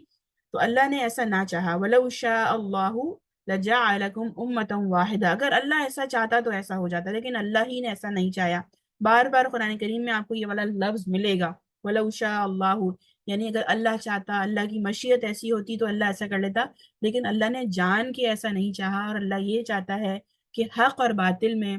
تو اللہ نے ایسا نہ چاہا۔ وَلَوْ شَاءَ اللَّهُ لَجَعَلَكُمْ أُمَّةً وَاحِدَةً، اگر اللہ ایسا چاہتا تو ایسا ہو جاتا، لیکن اللہ ہی نے ایسا نہیں چاہا۔ بار بار قرآن کریم میں آپ کو یہ والا لفظ ملے گا، وَلَوْ شَاءَ اللَّهُ، یعنی اگر اللہ چاہتا، اللہ کی مشیت ایسی ہوتی تو اللہ ایسا کر لیتا، لیکن اللہ نے جان کے ایسا نہیں چاہا، اور اللہ یہ چاہتا ہے کہ حق اور باطل میں،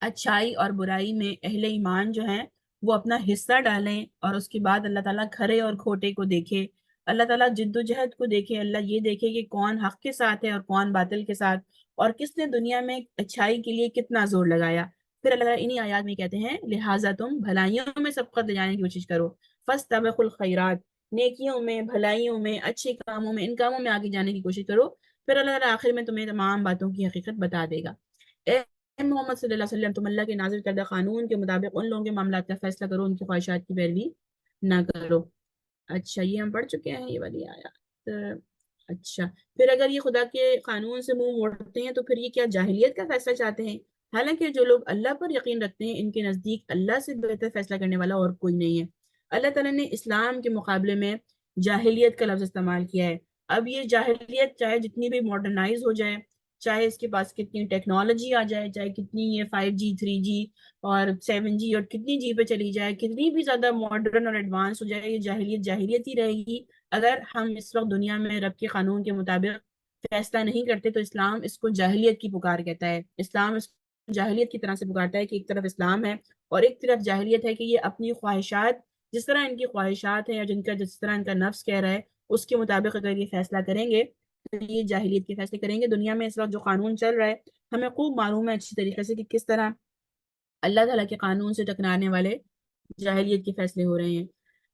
اچھائی اور برائی میں اہل ایمان جو ہیں وہ اپنا حصہ ڈالیں، اور اس کے بعد اللہ تعالیٰ کھرے اور کھوٹے کو دیکھے، اللہ تعالیٰ جد و جہد کو دیکھے، اللہ یہ دیکھے کہ کون حق کے ساتھ ہے اور کون باطل کے ساتھ، اور کس نے دنیا میں اچھائی کے لیے کتنا زور لگایا۔ پھر اللہ تعالیٰ انہی آیات میں کہتے ہیں لہٰذا تم بھلائیوں میں سبقت لے جانے کی کوشش کرو، فاستبقوا الخیرات، نیکیوں میں، بھلائیوں میں، اچھے کاموں میں، ان کاموں میں آگے جانے کی کوشش کرو، پھر اللہ تعالیٰ آخر میں تمہیں تمام باتوں کی حقیقت بتا دے گا۔ اے محمد صلی اللہ علیہ وسلم، تم اللہ کے نازل کردہ قانون کے مطابق ان لوگوں کے معاملات کا فیصلہ کرو، ان کی خواہشات کی پیروی نہ کرو۔ اچھا، یہ ہم پڑھ چکے ہیں یہ والی آیات۔ اچھا، پھر اگر یہ خدا کے قانون سے منہ موڑتے ہیں تو پھر یہ کیا جاہلیت کا فیصلہ چاہتے ہیں؟ حالانکہ جو لوگ اللہ پر یقین رکھتے ہیں ان کے نزدیک اللہ سے بہتر فیصلہ کرنے والا اور کوئی نہیں ہے۔ اللہ تعالیٰ نے اسلام کے مقابلے میں جاہلیت کا لفظ استعمال کیا ہے۔ اب یہ جاہلیت چاہے جتنی بھی ماڈرنائز ہو جائے، چاہے اس کے پاس کتنی ٹیکنالوجی آ جائے، چاہے کتنی یہ 5G 3G اور 7G اور کتنی جی پہ چلی جائے، کتنی بھی زیادہ ماڈرن اور ایڈوانس ہو جائے، یہ جاہلیت جاہلیت ہی رہے گی۔ اگر ہم اس وقت دنیا میں رب کے قانون کے مطابق فیصلہ نہیں کرتے تو اسلام اس کو جاہلیت کی پکار کہتا ہے۔ اسلام اس کو جاہلیت کی طرح سے پکارتا ہے کہ ایک طرف اسلام ہے اور ایک طرف جاہلیت ہے، کہ یہ اپنی خواہشات، جس طرح ان کی خواہشات ہیں اور جس طرح ان کا نفس کہہ رہا ہے اس کے مطابق اگر یہ فیصلہ کریں گے تو یہ جاہلیت کے فیصلے کریں گے۔ دنیا میں اس وقت جو قانون چل رہا ہے ہمیں خوب معلوم ہے اچھی طریقے سے کہ کس طرح اللہ تعالیٰ کے قانون سے ٹکرانے والے جاہلیت کے فیصلے ہو رہے ہیں۔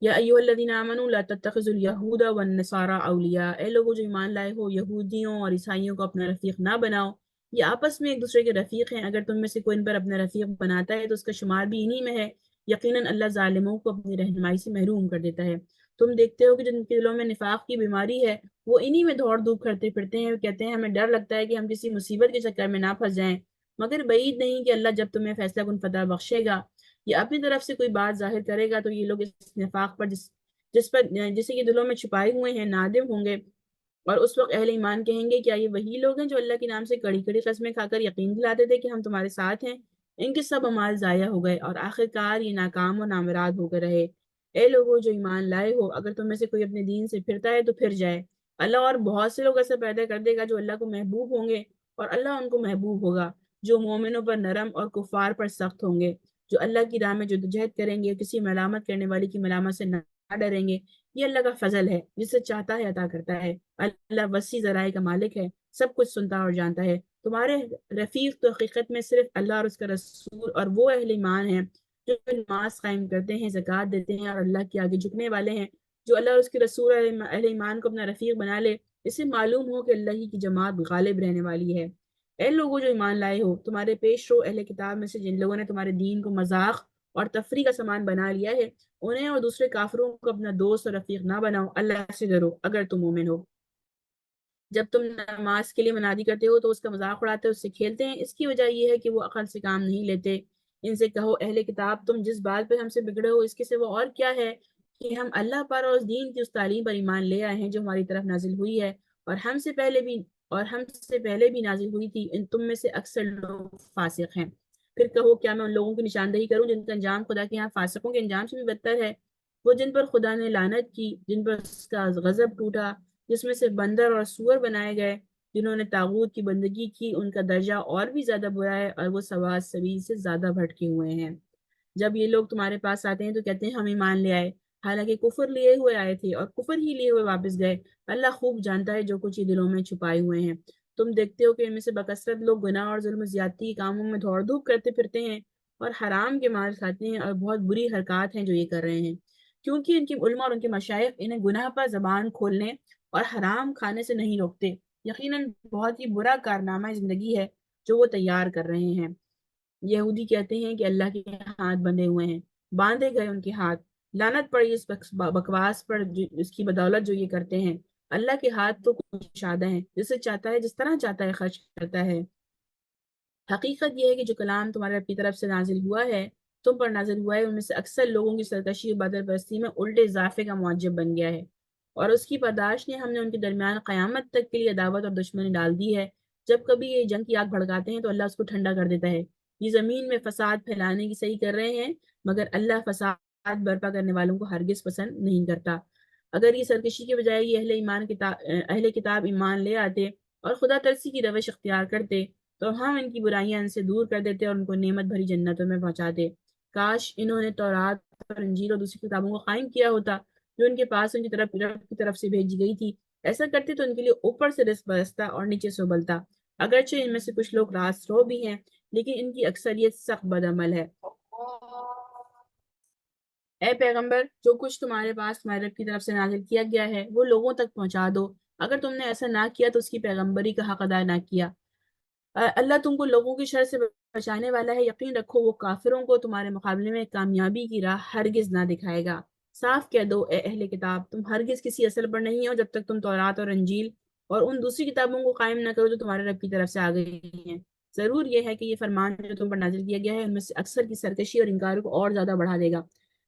یا ایھا الذین آمنوا لا تتخذوا اليہود والنصارى اولیاء، اے لوگوں جو ایمان لائے ہو یہودیوں اور عیسائیوں کو اپنا رفیق نہ بناؤ، یہ آپس میں ایک دوسرے کے رفیق ہیں، اگر تم میں سے کوئی ان پر اپنا رفیق بناتا ہے تو اس کا شمار بھی انہی میں ہے، یقیناً اللہ ظالموں کو اپنی رہنمائی سے محروم کر دیتا ہے۔ تم دیکھتے ہو کہ جن کے دلوں میں نفاق کی بیماری ہے وہ انہی میں دوڑ دھوپ کرتے پھرتے ہیں، کہتے ہیں ہمیں ڈر لگتا ہے کہ ہم کسی مصیبت کے چکر میں نہ پھنس جائیں، مگر بعید نہیں کہ اللہ جب تمہیں فیصلہ کن فتح بخشے گا یا اپنی طرف سے کوئی بات ظاہر کرے گا تو یہ لوگ اس نفاق پر جسے یہ دلوں میں چھپائے ہوئے ہیں نادم ہوں گے، اور اس وقت اہل ایمان کہیں گے کیا یہ وہی لوگ ہیں جو اللہ کے نام سے کڑی کڑی قسمیں کھا کر یقین دلاتے تھے کہ ہم تمہارے ساتھ ہیں؟ ان کے سب اعمال ضائع ہو گئے اور آخر کار یہ ناکام و نامراد ہو کر رہے۔ اے لوگوں جو ایمان لائے ہو، اگر تم میں سے کوئی اپنے دین سے پھرتا ہے تو پھر جائے، اللہ اور بہت سے لوگ ایسے پیدا کر دے گا جو اللہ کو محبوب ہوں گے اور اللہ ان کو محبوب ہوگا، جو مومنوں پر نرم اور کفار پر سخت ہوں گے، جو اللہ کی راہ میں جدوجہد کریں گے، کسی ملامت کرنے والی کی ملامت سے نہ ڈریں گے۔ یہ اللہ کا فضل ہے، جسے چاہتا ہے عطا کرتا ہے۔ اللہ وسیع ذرائع کا مالک ہے، سب کچھ سنتا اور جانتا ہے۔ تمہارے رفیق تو حقیقت میں صرف اللہ اور اس کا رسول اور وہ اہل ایمان ہیں جو نماز قائم کرتے ہیں، زکوٰۃ دیتے ہیں اور اللہ کے آگے جھکنے والے ہیں۔ جو اللہ اور اس کے رسول اہل ایمان کو اپنا رفیق بنا لے، اسے معلوم ہو کہ اللہ ہی کی جماعت غالب رہنے والی ہے۔ اے لوگوں جو ایمان لائے ہو، تمہارے پیش رو اہل کتاب میں سے جن لوگوں نے تمہارے دین کو مذاق اور تفریح کا سامان بنا لیا ہے، انہیں اور دوسرے کافروں کو اپنا دوست اور رفیق نہ بناؤ، اللہ سے ڈرو اگر تم مومن ہو۔ جب تم نماز کے لیے منادی کرتے ہو تو اس کا مذاق اڑاتے ہو، اس سے کھیلتے ہیں، اس کی وجہ یہ ہے کہ وہ عقل سے کام نہیں لیتے۔ ان سے کہو اہل کتاب، تم جس بات پہ ہم سے بگڑے ہو اس کے سوا اور کیا ہے کہ ہم اللہ پر اور اس دین کی اس تعلیم پر ایمان لے آئے ہیں جو ہماری طرف نازل ہوئی ہے اور ہم سے پہلے بھی نازل ہوئی تھی، ان تم میں سے اکثر لوگ فاسق ہیں۔ پھر کہو کیا میں ان لوگوں کی نشاندہی کروں جن کا انجام خدا کے یہاں فاسقوں کے انجام سے بھی بدتر ہے؟ وہ جن پر خدا نے لعنت کی، جن پر اس کا غضب ٹوٹا، جس میں سے بندر اور سور بنائے گئے، جنہوں نے طاغوت کی بندگی کی، ان کا درجہ اور بھی زیادہ برا ہے اور وہ سوا سبیل سے زیادہ بھٹکے ہوئے ہیں۔ جب یہ لوگ تمہارے پاس آتے ہیں تو کہتے ہیں ہم ایمان لے آئے، حالانکہ کفر لیے ہوئے آئے تھے اور کفر ہی لیے ہوئے واپس گئے۔ اللہ خوب جانتا ہے جو کچھ یہ دلوں میں چھپائے ہوئے ہیں۔ تم دیکھتے ہو کہ ان میں سے بکثرت لوگ گناہ اور ظلم و زیادتی کے کاموں میں دوڑ دھوپ کرتے پھرتے ہیں اور حرام کے مال کھاتے ہیں، اور بہت بری حرکات ہیں جو یہ کر رہے ہیں، کیونکہ ان کے علماء اور ان کے مشائخ انہیں گناہ پر زبان کھولنے اور حرام کھانے سے نہیں روکتے۔ یقیناً بہت ہی برا کارنامہ زندگی ہے جو وہ تیار کر رہے ہیں۔ یہودی کہتے ہیں کہ اللہ کے ہاتھ بندھے ہوئے ہیں، باندھے گئے ان کے ہاتھ، لعنت پڑی اس بکواس پر اس کی بدولت جو یہ کرتے ہیں۔ اللہ کے ہاتھ تو کشادہ ہیں، جسے چاہتا ہے جس طرح چاہتا ہے خرچ کرتا ہے۔ حقیقت یہ ہے کہ جو کلام تمہارے رب کی طرف سے نازل ہوا ہے، تم پر نازل ہوا ہے، ان میں سے اکثر لوگوں کی سرکشی اور بدر پرستی میں الٹے اضافے کا موجب بن گیا ہے، اور اس کی پرداش نے ہم نے ان کے درمیان قیامت تک کے لیے عداوت اور دشمنی ڈال دی ہے۔ جب کبھی یہ جنگ کی آگ بھڑکاتے ہیں تو اللہ اس کو ٹھنڈا کر دیتا ہے۔ یہ زمین میں فساد پھیلانے کی صحیح کر رہے ہیں، مگر اللہ فساد برپا کرنے والوں کو ہرگز پسند نہیں کرتا۔ اگر یہ سرکشی کے بجائے یہ اہل کتاب ایمان لے آتے اور خدا ترسی کی روش اختیار کرتے تو ہم ان کی برائیاں ان سے دور کر دیتے اور ان کو نعمت بھری جنتوں میں پہنچاتے۔ کاش انہوں نے تورات اور انجیل اور دوسری کتابوں کو قائم کیا ہوتا جو ان کے پاس ان کی طرف سے بھیجی گئی تھی۔ ایسا کرتے تو ان کے لیے اوپر سے رزق برستا اور نیچے سے ابلتا۔ اگرچہ ان میں سے کچھ لوگ راست رو بھی ہیں، لیکن ان کی اکثریت سخت بد عمل ہے۔ اے پیغمبر، جو کچھ تمہارے پاس تمہارے رب کی طرف سے نازل کیا گیا ہے وہ لوگوں تک پہنچا دو۔ اگر تم نے ایسا نہ کیا تو اس کی پیغمبری کا حق ادا نہ کیا۔ اللہ تم کو لوگوں کی شر سے بچانے والا ہے، یقین رکھو وہ کافروں کو تمہارے مقابلے میں کامیابی کی راہ ہرگز نہ دکھائے گا۔ صاف کہہ دو اے اہل کتاب، تم ہرگز کسی اصل پر نہیں ہو جب تک تم تورات اور انجیل اور ان دوسری کتابوں کو قائم نہ کرو جو تمہارے رب کی طرف سے آ گئی ہیں۔ ضرور یہ ہے کہ یہ فرمان جو تم پر نازل کیا گیا ہے ان میں سے اکثر کی سرکشی اور انکار کو اور زیادہ بڑھا دے گا،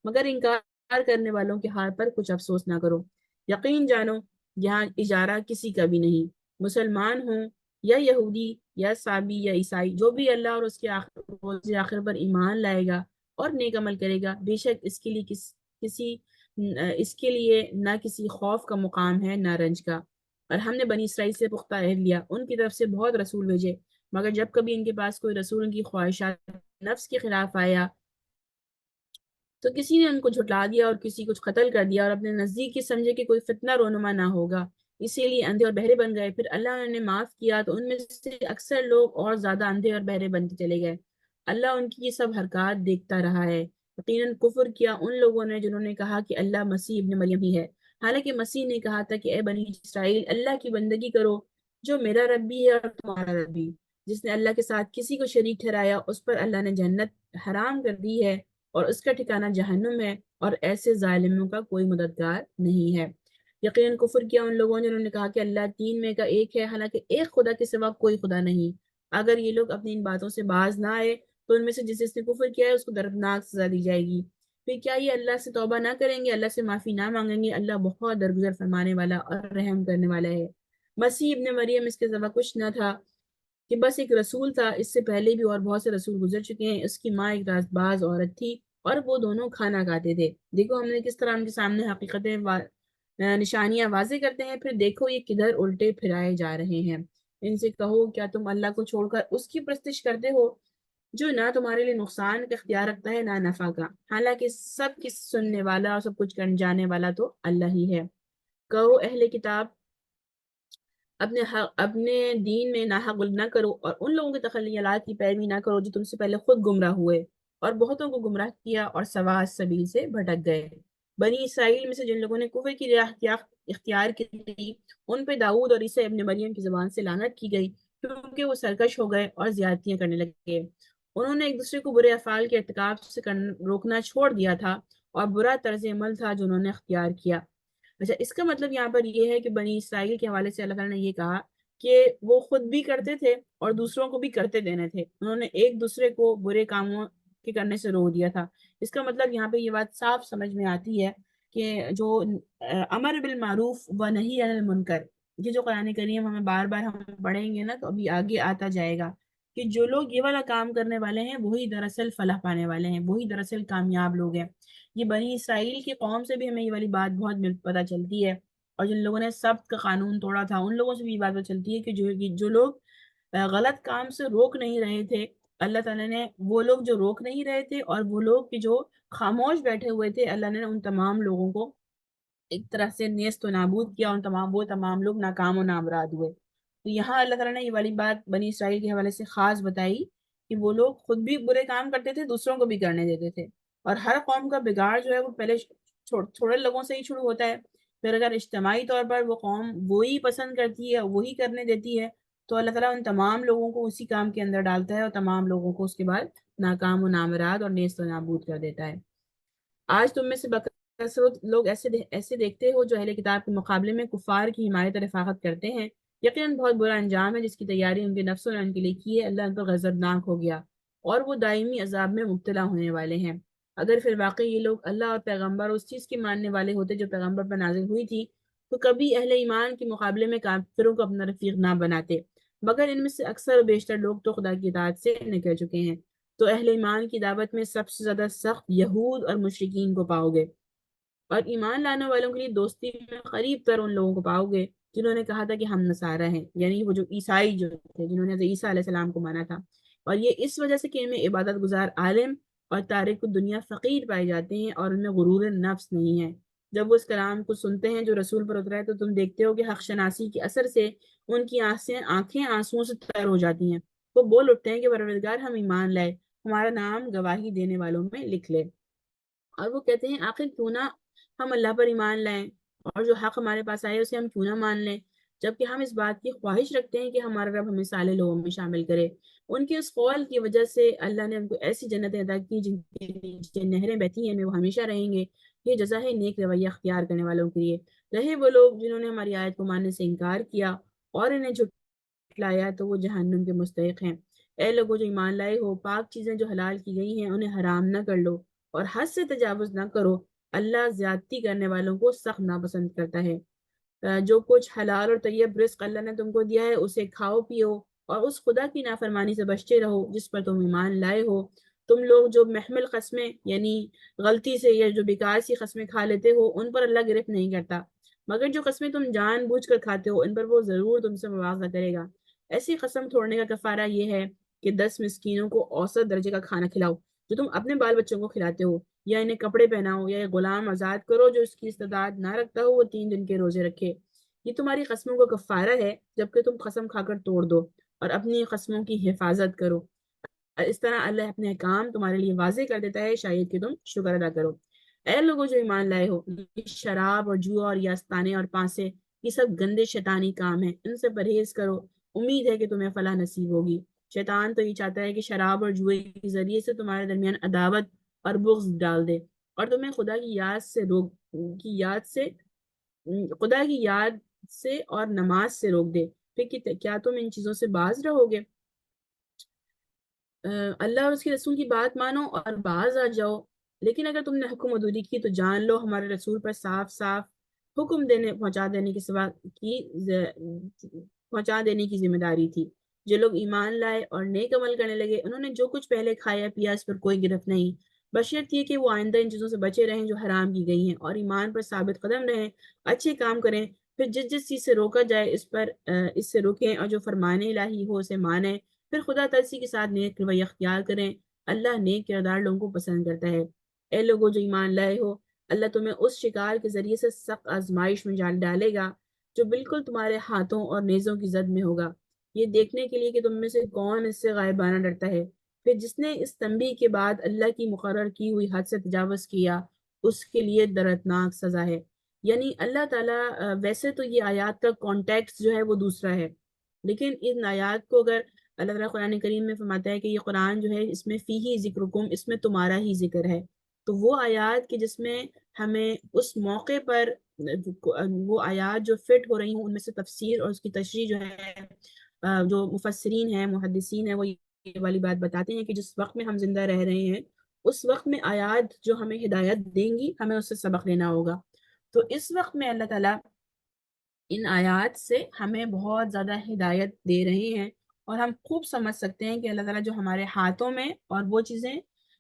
مگر انکار کرنے والوں کے حال پر کچھ افسوس نہ کرو۔ یقین جانو یہاں اجارہ کسی کا بھی نہیں، مسلمان ہوں یا یہودی یا سابی یا عیسائی، جو بھی اللہ اور اس کے روز آخر پر ایمان لائے گا اور نیک عمل کرے گا، بے شک اس کے لیے نہ کسی خوف کا مقام ہے نہ رنج کا۔ اور ہم نے بنی اسرائیل سے پختہ عہد لیا، ان کی طرف سے بہت رسول بھیجے، مگر جب کبھی ان کے پاس کوئی رسول ان کی خواہشات نفس کے خلاف آیا تو کسی نے ان کو جھٹلا دیا اور کسی کو قتل کر دیا، اور اپنے نزدیک یہ سمجھے کہ کوئی فتنہ رونما نہ ہوگا، اسی لیے اندھے اور بہرے بن گئے۔ پھر اللہ نے معاف کیا تو ان میں سے اکثر لوگ اور زیادہ اندھے اور بہرے بنتے چلے گئے۔ اللہ ان کی یہ سب حرکات دیکھتا رہا ہے۔ یقیناً کفر کیا ان لوگوں نے جنہوں نے کہا کہ اللہ مسیح ابن مریم ہی ہے، حالانکہ مسیح نے کہا تھا کہ اے بنی اسرائیل، اللہ کی بندگی کرو جو میرا رب بھی ہے اور تمہارا رب بھی۔ جس نے اللہ کے ساتھ کسی کو شریک ٹھہرایا اس پر اللہ نے جنت حرام کر دی ہے اور اس کا ٹھکانہ جہنم ہے، اور ایسے ظالموں کا کوئی مددگار نہیں ہے۔ یقیناً کفر کیا ان لوگوں نے جنہوں نے کہا کہ اللہ تین میں کا ایک ہے، حالانکہ ایک خدا کے سوا کوئی خدا نہیں۔ اگر یہ لوگ اپنی ان باتوں سے باز نہ آئے تو ان میں سے جس نے کفر کیا ہے اس کو دردناک سزا دی جائے گی۔ پھر کیا یہ اللہ سے توبہ نہ کریں گے، اللہ سے معافی نہ مانگیں گے؟ اللہ بہت درگزر فرمانے والا اور رحم کرنے والا ہے۔ مسیح ابن مریم اس کے سوا کچھ نہ تھا کہ بس ایک رسول تھا، اس سے پہلے بھی اور بہت سے رسول گزر چکے ہیں۔ اس کی ماں ایک راست باز عورت تھی اور وہ دونوں کھانا کھاتے تھے۔ دیکھو ہم نے کس طرح ان کے سامنے حقیقتیں نشانیاں واضح کرتے ہیں، پھر دیکھو یہ کدھر الٹے پھرائے جا رہے ہیں۔ ان سے کہو کیا تم اللہ کو چھوڑ کر اس کی پرستش کرتے ہو جو نہ تمہارے لیے نقصان کا اختیار رکھتا ہے نہ نفع کا، حالانکہ سب کی سننے والا اور سب کچھ کر جانے والا تو اللہ ہی ہے۔ کہو اہل کتاب، اپنے دین میں ناحق غلط نہ کرو اور ان لوگوں کے تخیلات کی پیروی نہ کرو جو تم سے پہلے خود گمراہ ہوئے اور بہتوں کو گمراہ کیا اور سوا سبیل سے بھٹک گئے۔ بنی اسرائیل میں سے جن لوگوں نے کفر کی راہ اختیار کی تھی ان پہ داؤد اور عیسیٰ ابن مریم کی زبان سے لعنت کی گئی، کیونکہ وہ سرکش ہو گئے اور زیادتیاں کرنے لگے۔ انہوں نے ایک دوسرے کو برے افعال کے ارتکاب سے روکنا چھوڑ دیا تھا، اور برا طرز عمل تھا جو انہوں نے اختیار کیا۔ اچھا، اس کا مطلب یہاں پر یہ ہے کہ بنی اسرائیل کے حوالے سے اللہ تعالیٰ نے یہ کہا کہ وہ خود بھی کرتے تھے اور دوسروں کو بھی کرتے دینے تھے۔ انہوں نے ایک دوسرے کو برے کاموں کے کرنے سے روک دیا تھا۔ اس کا مطلب یہاں پہ یہ بات صاف سمجھ میں آتی ہے کہ جو امر بالمعروف و نہی عن المنکر، یہ جو قرآن کریم ہمیں بار بار ہم پڑھیں گے نا تو ابھی آگے آتا جائے گا کہ جو لوگ یہ والا کام کرنے والے ہیں وہی دراصل فلاح پانے والے ہیں، وہی دراصل کامیاب لوگ ہیں۔ یہ بنی اسرائیل کی قوم سے بھی ہمیں یہ والی بات بہت پتہ چلتی ہے، اور جن لوگوں نے سبت کا قانون توڑا تھا ان لوگوں سے بھی یہ بات پتہ چلتی ہے کہ جو لوگ غلط کام سے روک نہیں رہے تھے، اللہ تعالیٰ نے وہ لوگ جو روک نہیں رہے تھے اور وہ لوگ کہ جو خاموش بیٹھے ہوئے تھے، اللہ نے ان تمام لوگوں کو ایک طرح سے نیست و نابود کیا، وہ تمام لوگ ناکام و نامراد ہوئے۔ تو یہاں اللہ تعالیٰ نے یہ والی بات بنی اسرائیل کے حوالے سے خاص بتائی کہ وہ لوگ خود بھی برے کام کرتے تھے، دوسروں کو بھی کرنے دیتے تھے، اور ہر قوم کا بگاڑ جو ہے وہ پہلے تھوڑے لوگوں سے ہی شروع ہوتا ہے، پھر اگر اجتماعی طور پر وہ قوم وہی پسند کرتی ہے، وہی کرنے دیتی ہے، تو اللہ تعالیٰ ان تمام لوگوں کو اسی کام کے اندر ڈالتا ہے اور تمام لوگوں کو اس کے بعد ناکام و نامراد اور نیست و نابود کر دیتا ہے۔ آج تم میں سے بکثرت لوگ ایسے دیکھتے ہو جو اہل کتاب کے مقابلے میں کفار کی حمایت اور رفاقت کرتے ہیں۔ یقیناً بہت برا انجام ہے جس کی تیاری ان کے نفسوں نے ان کے لیے کی ہے، اللہ ان پر غضبناک ہو گیا اور وہ دائمی عذاب میں مبتلا ہونے والے ہیں۔ اگر پھر واقعی یہ لوگ اللہ اور پیغمبر اس چیز کے ماننے والے ہوتے جو پیغمبر پر نازل ہوئی تھی تو کبھی اہل ایمان کے مقابلے میں کافروں کو اپنا رفیق نہ بناتے، مگر ان میں سے اکثر و بیشتر لوگ تو خدا کی اطاعت سے نکل چکے ہیں۔ تو اہل ایمان کی دعوت میں سب سے زیادہ سخت یہود اور مشرکین کو پاؤ گے، اور ایمان لانے والوں کے لیے دوستی میں قریب تر ان لوگوں کو پاؤ گے جنہوں نے کہا تھا کہ ہم نصارہ ہیں، یعنی وہ جو عیسائی جو تھے جنہوں نے حضرت عیسیٰ علیہ السلام کو مانا تھا، اور یہ اس وجہ سے کہ ان میں عبادت گزار عالم اور تارک دنیا فقیر پائے جاتے ہیں اور ان میں غرور نفس نہیں ہے۔ جب وہ اس کلام کو سنتے ہیں جو رسول پر اترا ہے تو تم دیکھتے ہو کہ حق شناسی کے اثر سے ان کی آنکھیں آنسوؤں سے تر ہو جاتی ہیں۔ وہ بول اٹھتے ہیں کہ پروردگار، ہم ایمان لائے، ہمارا نام گواہی دینے والوں میں لکھ لے۔ اور وہ کہتے ہیں آخر کیوں نہ ہم اللہ پر ایمان لائیں، اور جو حق ہمارے پاس آئے اسے ہم کیوں نہ مان لیں، جبکہ ہم اس بات کی خواہش رکھتے ہیں کہ ہمارا رب ہمیں صالح لوگوں میں شامل کرے۔ ان کے اس قول کی وجہ سے اللہ نے ان کو ایسی جنتیں عطا کی جن کے نیچے نہریں بہتی ہیں، میں وہ ہمیشہ رہیں گے۔ یہ جزا ہے نیک رویہ اختیار کرنے والوں کے لیے۔ رہے وہ لوگ جنہوں نے ہماری آیت کو ماننے سے انکار کیا اور انہیں جھٹلایا تو وہ جہنم کے مستحق ہیں۔ اے لوگوں جو ایمان لائے ہو، پاک چیزیں جو حلال کی گئی ہیں انہیں حرام نہ کر لو اور حد سے تجاوز نہ کرو، اللہ زیادتی کرنے والوں کو سخت ناپسند کرتا ہے۔ جو کچھ حلال اور طیب رزق اللہ نے تم کو دیا ہے اسے کھاؤ پیو اور اس خدا کی نافرمانی سے بچتے رہو جس پر تم ایمان لائے ہو۔ تم لوگ جو محمل قسمیں یعنی غلطی سے یا جو بیکار سی قسمیں کھا لیتے ہو ان پر اللہ گرفت نہیں کرتا، مگر جو قسمیں تم جان بوجھ کر کھاتے ہو ان پر وہ ضرور تم سے مواخذہ کرے گا۔ ایسی قسم توڑنے کا کفارہ یہ ہے کہ 10 مسکینوں کو اوسط درجے کا کھانا کھلاؤ جو تم اپنے بال بچوں کو کھلاتے ہو، یا انہیں کپڑے پہناؤ، یا غلام آزاد کرو جو اس کی استطاعت نہ رکھتا ہو وہ 3 دن کے روزے رکھے۔ یہ تمہاری قسموں کا کفارہ ہے جبکہ تم قسم کھا کر توڑ دو اور اپنی قسموں کی حفاظت کرو۔ اس طرح اللہ اپنے احکام تمہارے لیے واضح کر دیتا ہے شاید کہ تم شکر ادا کرو۔ اے لوگوں جو ایمان لائے ہو، یہ شراب اور جوا اور یاستانے اور پانسے یہ سب گندے شیطانی کام ہیں، ان سے پرہیز کرو، امید ہے کہ تمہیں فلاح نصیب ہوگی۔ شیطان تو یہ چاہتا ہے کہ شراب اور جوئے کے ذریعے سے تمہارے درمیان عداوت اور بغض ڈال دے اور تمہیں خدا کی یاد سے اور نماز سے روک دے، پھر کیا تم ان چیزوں سے باز رہو گے؟ اللہ اور اس کے رسول کی بات مانو اور باز آ جاؤ۔ لیکن اگر تم نے حکم عدولی کی تو جان لو ہمارے رسول پر صاف صاف حکم پہنچا دینے کی ذمہ داری تھی۔ جو لوگ ایمان لائے اور نیک عمل کرنے لگے انہوں نے جو کچھ پہلے کھایا پیا اس پر کوئی گرفت نہیں، بشرط یہ کہ وہ آئندہ ان چیزوں سے بچے رہیں جو حرام کی گئی ہیں اور ایمان پر ثابت قدم رہیں، اچھے کام کریں، پھر جس چیز سے روکا جائے اس سے رکیں، اور جو فرمان الہی ہو اسے مانیں، پھر خدا ترسی کے ساتھ نیک رویہ اختیار کریں۔ اللہ نیک کردار لوگوں کو پسند کرتا ہے۔ اے لوگوں جو ایمان لائے ہو، اللہ تمہیں اس شکار کے ذریعے سے سخت آزمائش میں ڈالے گا جو بالکل تمہارے ہاتھوں اور نیزوں کی زد میں ہوگا، یہ دیکھنے کے لیے کہ تم میں سے کون اس سے غائبانہ ڈرتا ہے۔ پھر جس نے اس تنبیہ کے بعد اللہ کی مقرر کی ہوئی حد سے تجاوز کیا اس کے لیے دردناک سزا ہے۔ یعنی اللہ تعالیٰ ویسے تو یہ آیات کا کانٹیکس جو ہے وہ دوسرا ہے، لیکن ان آیات کو اگر اللہ تعالیٰ قرآن کریم میں فرماتا ہے کہ یہ قرآن جو ہے اس میں فیہ ذکرکم، اس میں تمہارا ہی ذکر ہے، تو وہ آیات کہ جس میں ہمیں اس موقع پر وہ آیات جو فٹ ہو رہی ہوں ان میں سے تفسیر اور اس کی تشریح جو ہے جو مفسرین ہیں محدثین ہیں وہ یہ والی بات بتاتے ہیں کہ جس وقت میں ہم زندہ رہ رہے ہیں اس وقت میں آیات جو ہمیں ہدایت دیں گی ہمیں اس سے سبق لینا ہوگا۔ تو اس وقت میں اللہ تعالیٰ ان آیات سے ہمیں بہت زیادہ ہدایت دے رہے ہیں، اور ہم خوب سمجھ سکتے ہیں کہ اللہ تعالیٰ جو ہمارے ہاتھوں میں اور وہ چیزیں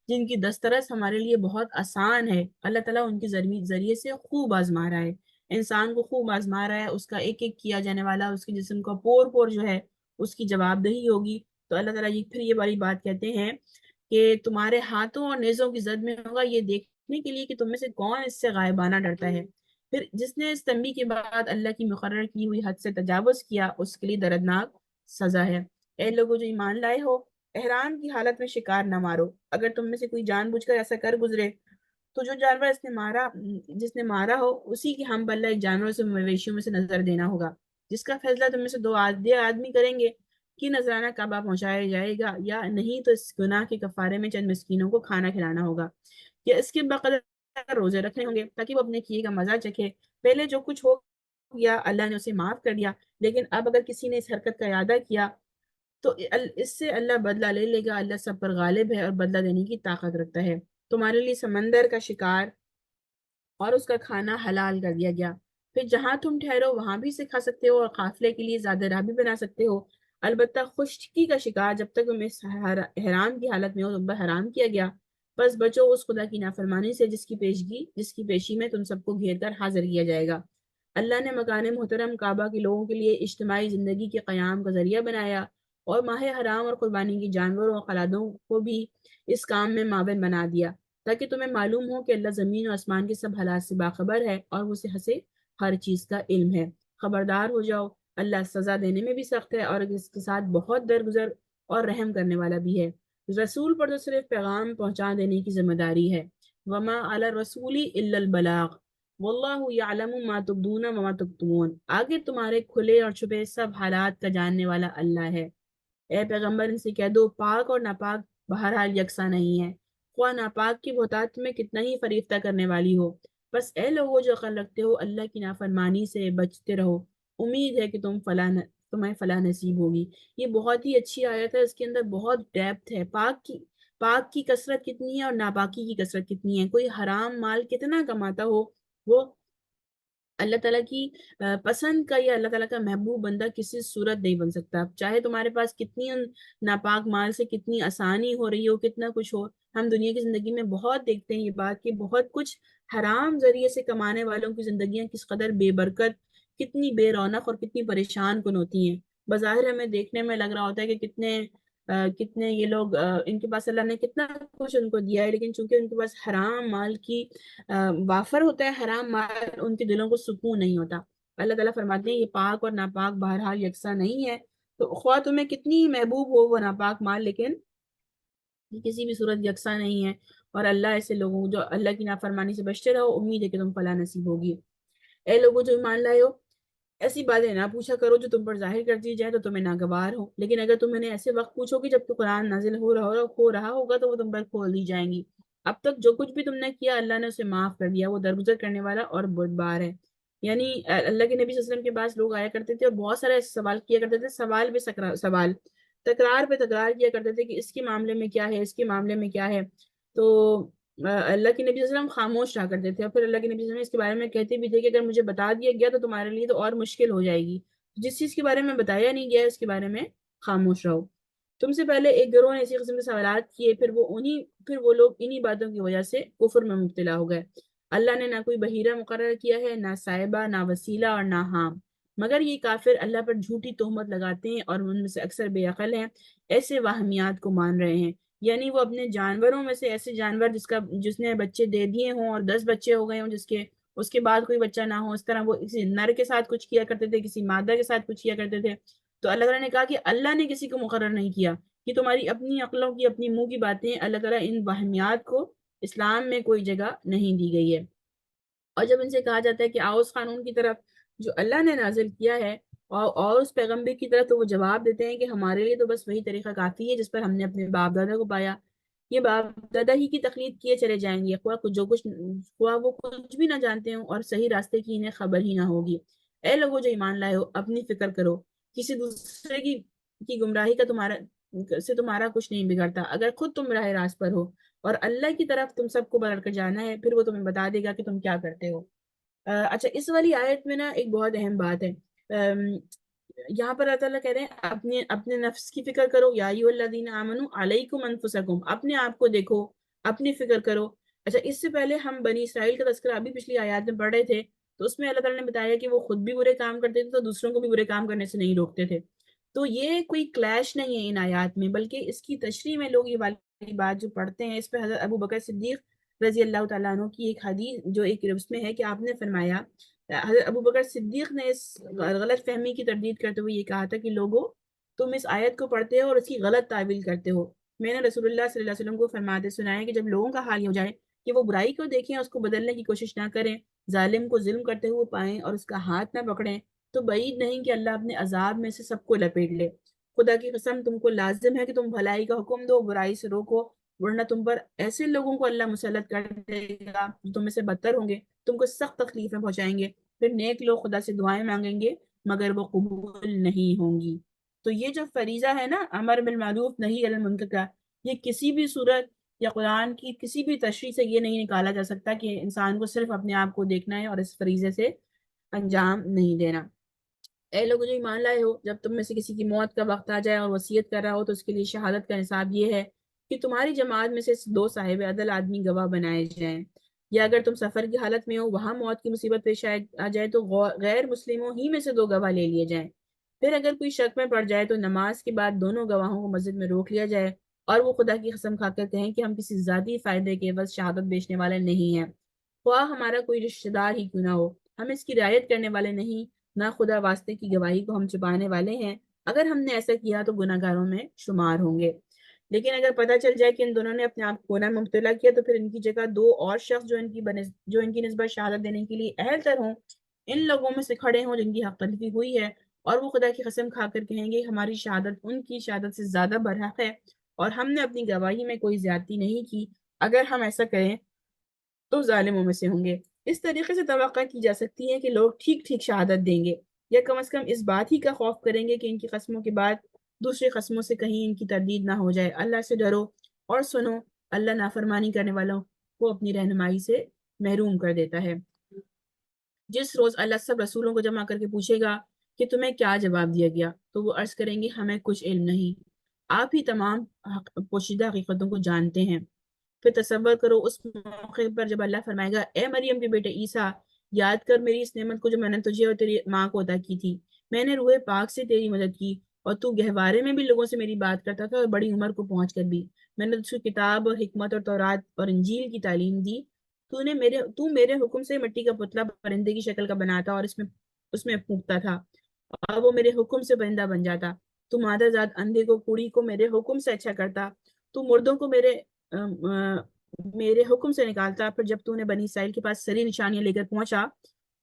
جن کی دسترس ہمارے لیے بہت آسان ہے، اللہ تعالیٰ ان کے ذریعے سے خوب آزما رہا ہے، انسان کو خوب آزما رہا ہے، اس کا ایک ایک کیا جانے والا اس کے جسم کا پور پور جو ہے اس کی جواب دہی ہوگی۔ تو اللہ تعالیٰ پھر یہ والی بات کہتے ہیں کہ تمہارے ہاتھوں اور نیزوں کی زد میں ہوگا یہ دیکھنے کے لیے کہ تم میں سے کون اس سے غائبانہ ڈرتا ہے۔ پھر جس نے اس تنبیہ کے بعد اللہ کی مقرر کی ہوئی حد سے تجاوز کیا اس کے لیے دردناک سزا ہے۔ اے لوگوں جو ایمان لائے ہو، احرام کی حالت میں شکار نہ مارو۔ اگر تم میں سے کوئی جان بوجھ کر ایسا کر گزرے تو جو جانور جس نے مارا ہو اسی کے ہم بلہ ایک جانور سے مویشیوں میں سے نظر دینا ہوگا، جس کا فیصلہ تم میں سے دو آدمی کریں گے کہ نذرانہ کعبہ پہنچایا جائے گا یا نہیں، تو اس گناہ کے کفارے میں چند مسکینوں کو کھانا کھلانا ہوگا، یا اس کے بقدر روزے رکھنے ہوں گے تاکہ وہ اپنے کیے کا مزہ چکھے۔ پہلے جو کچھ ہو گیا اللہ نے اسے معاف کر دیا، لیکن اب اگر کسی نے اس حرکت کا ارادہ کیا تو اس سے اللہ بدلہ لے لے گا۔ اللہ سب پر غالب ہے اور بدلہ دینے کی طاقت رکھتا ہے۔ تمہارے لیے سمندر کا شکار اور اس کا کھانا حلال کر دیا گیا، پھر جہاں تم ٹھہرو وہاں بھی سے کھا سکتے ہو اور قافلے کے لیے زیادہ راہ بھی بنا سکتے ہو۔ البتہ خشکی کا شکار جب تک تم اس احرام کی حالت میں ہو تم پر حرام کیا گیا، بس بچو اس خدا کی نافرمانی سے جس کی پیشی میں تم سب کو گھیر کر حاضر کیا جائے گا۔ اللہ نے مکان محترم کعبہ کے لوگوں کے لیے اجتماعی زندگی کے قیام کا ذریعہ بنایا، اور ماہ حرام اور قربانی کی جانوروں اور خلادوں کو بھی اس کام میں معاون بنا دیا، تاکہ تمہیں معلوم ہو کہ اللہ زمین و آسمان کے سب حالات سے باخبر ہے اور وہ سے ہر چیز کا علم ہے۔ خبردار ہو جاؤ، اللہ سزا دینے میں بھی سخت ہے اور اس کے ساتھ بہت درگزر اور رحم کرنے والا بھی ہے۔ رسول پر تو صرف پیغام پہنچا دینے کی ذمہ داری ہے۔ وما علی الرسول الا البلاغ واللہ یعلم ما تبدون وما تکتمون، آگے تمہارے کھلے اور چھپے سب حالات کا جاننے والا اللہ ہے۔ اے پیغمبر ان سے کہہ دو پاک اور ناپاک بہرحال یکساں نہیں ہے، خواہ ناپاک کی بہتات میں کتنا ہی فریفتہ کرنے والی ہو۔ بس اے لوگوں جو عقل رکھتے ہو اللہ کی نافرمانی سے بچتے رہو، امید ہے کہ تمہیں فلاح نصیب ہوگی۔ یہ بہت ہی اچھی آیت ہے، اس کے اندر بہت ڈیپتھ ہے۔ پاک کی کثرت کتنی ہے اور ناپاکی کی کثرت کتنی ہے۔ کوئی حرام مال کتنا کماتا ہو وہ اللہ تعالیٰ کی پسند کا یا اللہ تعالیٰ کا محبوب بندہ کسی صورت نہیں بن سکتا، چاہے تمہارے پاس کتنی ان ناپاک مال سے کتنی آسانی ہو رہی ہو، کتنا کچھ ہو۔ ہم دنیا کی زندگی میں بہت دیکھتے ہیں یہ بات کہ بہت کچھ حرام ذریعے سے کمانے والوں کی زندگیاں کس قدر بے برکت، کتنی بے رونق اور کتنی پریشان کن ہوتی ہیں۔ بظاہر ہمیں دیکھنے میں لگ رہا ہوتا ہے کہ کتنے یہ لوگ ان کے پاس اللہ نے کتنا کچھ ان کو دیا ہے، لیکن چونکہ ان کے پاس حرام مال کی وافر ہوتا ہے، حرام مال ان کے دلوں کو سکون نہیں ہوتا۔ اللہ تعالیٰ فرماتے ہیں یہ پاک اور ناپاک بہرحال یکساں نہیں ہے، تو خواہ تمہیں کتنی ہی محبوب ہو وہ ناپاک مال، لیکن یہ کسی بھی صورت یکساں نہیں ہے۔ اور اللہ ایسے لوگوں جو اللہ کی نافرمانی سے بچتے رہو، امید ہے کہ تم فلاح نصیب ہوگی۔ اے لوگوں جو ایمان لائے ہو، ایسی باتیں نہ پوچھا کرو جو تم پر ظاہر کر دی جائے تو تمہیں ناگوار ہو، لیکن اگر تم انہیں ایسے وقت پوچھو کہ جب تو قرآن نازل ہو رہا ہوگا تو وہ تم پر کھول دی جائیں گی۔ اب تک جو کچھ بھی تم نے کیا اللہ نے اسے معاف کر دیا، وہ درگزر کرنے والا اور بردبار ہے۔ یعنی اللہ کے نبی صلی اللہ علیہ وسلم کے پاس لوگ آیا کرتے تھے اور بہت سارے ایسے سوال کیا کرتے تھے، سوال پہ سوال، تکرار پہ تکرار کیا کرتے تھے کہ اس کے معاملے میں کیا ہے، اس کے معاملے میں کیا ہے۔ تو اللہ کے نبی صلی اللہ علیہ وسلم خاموش رہا کرتے تھے، اور پھر اللہ کے نبی صلی اللہ علیہ وسلم اس کے بارے میں کہتے بھی تھے کہ اگر مجھے بتا دیا گیا تو تمہارے لیے تو اور مشکل ہو جائے گی، جس چیز کے بارے میں بتایا نہیں گیا اس کے بارے میں خاموش رہو۔ تم سے پہلے ایک گروہ نے اسی قسم کے سوالات کیے، پھر وہ لوگ انہی باتوں کی وجہ سے کفر میں مبتلا ہو گئے۔ اللہ نے نہ کوئی بحیرہ مقرر کیا ہے، نہ صاحبہ، نہ وسیلہ اور نہ حام، مگر یہ کافر اللہ پر جھوٹی تہمت لگاتے ہیں اور ان میں سے اکثر بے عقل ہیں، ایسے واہمیات کو مان رہے ہیں۔ یعنی وہ اپنے جانوروں میں سے ایسے جانور جس نے بچے دے دیے ہوں اور 10 بچے ہو گئے ہوں، اس کے بعد کوئی بچہ نہ ہو، اس طرح وہ کسی نر کے ساتھ کچھ کیا کرتے تھے، کسی مادہ کے ساتھ کچھ کیا کرتے تھے۔ تو اللہ تعالیٰ نے کہا کہ اللہ نے کسی کو مقرر نہیں کیا، کہ تمہاری اپنی عقلوں کی اپنی منہ کی باتیں، اللہ تعالیٰ ان وہمیات کو اسلام میں کوئی جگہ نہیں دی گئی ہے۔ اور جب ان سے کہا جاتا ہے کہ آؤ اس قانون کی طرف جو اللہ نے نازل کیا ہے، اور اس پیغمبر کی طرف تو وہ جواب دیتے ہیں کہ ہمارے لیے تو بس وہی طریقہ کافی ہے جس پر ہم نے اپنے باپ دادا کو پایا، یہ باپ دادا ہی کی تقلید کیے چلے جائیں گے، خواہ وہ کچھ بھی نہ جانتے ہوں اور صحیح راستے کی انہیں خبر ہی نہ ہوگی۔ اے لوگوں جو ایمان لائے ہو، اپنی فکر کرو، کسی دوسرے کی گمراہی کا تمہارا کچھ نہیں بگڑتا اگر خود تم راہ راست پر ہو، اور اللہ کی طرف تم سب کو بلٹ کر جانا ہے، پھر وہ تمہیں بتا دے گا کہ تم کیا کرتے ہو۔ اچھا، اس والی آیت میں نا ایک بہت اہم بات ہے۔ ام، یہاں پر اللہ تعالیٰ کہہ رہے ہیں اپنے اپنے نفس کی فکر کرو، یا ایھا الذین آمنوا علیکم انفسکم، اپنے آپ کو دیکھو، اپنی فکر کرو۔ اچھا، اس سے پہلے ہم بنی اسرائیل کا تذکرہ ابھی پچھلی آیات میں پڑھ رہے تھے، تو اس میں اللہ تعالیٰ نے بتایا کہ وہ خود بھی برے کام کرتے تھے تو دوسروں کو بھی برے کام کرنے سے نہیں روکتے تھے۔ تو یہ کوئی کلیش نہیں ہے ان آیات میں، بلکہ اس کی تشریح میں لوگ یہ والی بات جو پڑھتے ہیں، اس پہ حضرت ابو بکر صدیق رضی اللہ تعالیٰ عنہ کی ایک حدیث جو ایک اس میں ہے کہ آپ نے فرمایا، حضرت ابو بکر صدیق نے اس غلط فہمی کی تردید کرتے ہوئے یہ کہا تھا کہ لوگوں، تم اس آیت کو پڑھتے ہو اور اس کی غلط تعویل کرتے ہو۔ میں نے رسول اللہ صلی اللہ علیہ وسلم کو فرماتے سنا ہے کہ جب لوگوں کا حال یہ ہو جائے کہ وہ برائی کو دیکھیں، اس کو بدلنے کی کوشش نہ کریں، ظالم کو ظلم کرتے ہوئے پائیں اور اس کا ہاتھ نہ پکڑیں، تو بعید نہیں کہ اللہ اپنے عذاب میں سے سب کو لپیٹ لے۔ خدا کی قسم تم کو لازم ہے کہ تم بھلائی کا حکم دو، برائی سے روکو، ورنہ تم پر ایسے لوگوں کو اللہ مسلط کر دے گا جو تم میں سے بدتر ہوں گے، تم کو سخت تکلیفیں پہنچائیں گے، پھر نیک لوگ خدا سے دعائیں مانگیں گے مگر وہ قبول نہیں ہوں گی۔ تو یہ جو فریضہ ہے نا، امر بالمعروف نہی عن المنکر کا، یہ کسی بھی صورت یا قرآن کی کسی بھی تشریح سے یہ نہیں نکالا جا سکتا کہ انسان کو صرف اپنے آپ کو دیکھنا ہے اور اس فریضے سے انجام نہیں دینا۔ اے لوگ جو ایمان لائے ہو، جب تم میں سے کسی کی موت کا وقت آ جائے اور وصیت کر رہا ہو تو اس کے لیے شہادت کا نصاب یہ ہے کہ تمہاری جماعت میں سے دو صاحب عدل آدمی گواہ بنائے جائیں، یا اگر تم سفر کی حالت میں ہو، وہاں موت کی مصیبت پیش آ جائے تو غیر مسلموں ہی میں سے دو گواہ لے لیے جائیں۔ پھر اگر کوئی شک میں پڑ جائے تو نماز کے بعد دونوں گواہوں کو مسجد میں روک لیا جائے اور وہ خدا کی قسم کھا کر کہیں کہ ہم کسی ذاتی فائدے کے عوض شہادت بیچنے والے نہیں ہیں، خواہ ہمارا کوئی رشتہ دار ہی کیوں نہ ہو، ہم اس کی رعایت کرنے والے نہیں، نہ خدا واسطے کی گواہی کو ہم چھپانے والے ہیں، اگر ہم نے ایسا کیا تو گناہ گاروں میں شمار ہوں گے۔ لیکن اگر پتہ چل جائے کہ ان دونوں نے اپنے آپ کو گناہ میں مبتلا کیا تو پھر ان کی جگہ دو اور شخص جو ان کی نسبت شہادت دینے کے لیے اہل تر ہوں، ان لوگوں میں سے کھڑے ہوں جن کی حق تلفی ہوئی ہے، اور وہ خدا کی قسم کھا کر کہیں گے ہماری شہادت ان کی شہادت سے زیادہ برحق ہے اور ہم نے اپنی گواہی میں کوئی زیادتی نہیں کی، اگر ہم ایسا کریں تو ظالموں میں سے ہوں گے۔ اس طریقے سے توقع کی جا سکتی ہے کہ لوگ ٹھیک ٹھیک شہادت دیں گے، یا کم از کم اس بات ہی کا خوف کریں گے کہ ان کی قسموں کے بعد دوسری قسموں سے کہیں ان کی تردید نہ ہو جائے۔ اللہ سے ڈرو اور سنو، اللہ نافرمانی کرنے والوں کو اپنی رہنمائی سے محروم کر دیتا ہے۔ جس روز اللہ سب رسولوں کو جمع کر کے پوچھے گا کہ تمہیں کیا جواب دیا گیا، تو وہ عرض کریں گے ہمیں کچھ علم نہیں، آپ ہی تمام پوشیدہ حقیقتوں کو جانتے ہیں۔ پھر تصور کرو اس موقع پر جب اللہ فرمائے گا اے مریم کے بیٹے عیسیٰ، یاد کر میری اس نعمت کو جو میں نے تجھے اور تیری ماں کو عطا کی تھی، میں نے روح پاک سے تیری مدد کی اور تو گہوارے میں بھی لوگوں سے میری بات کرتا تھا اور بڑی عمر کو پہنچ کر بھی میں نے تجھے کتاب اور حکمت اور تورات اور انجیل کی تعلیم دی، تو میرے حکم سے مٹی کا پتلا پرندے کی شکل کا بناتا اور اس میں پھونکتا تھا اور وہ میرے حکم سے پرندہ بن جاتا، تو مادر ذات اندھے کو کوڑی کو میرے حکم سے اچھا کرتا، تو مردوں کو میرے حکم سے نکالتا، پھر جب تو نے بنی اسرائیل کے پاس سری نشانیاں لے کر پہنچا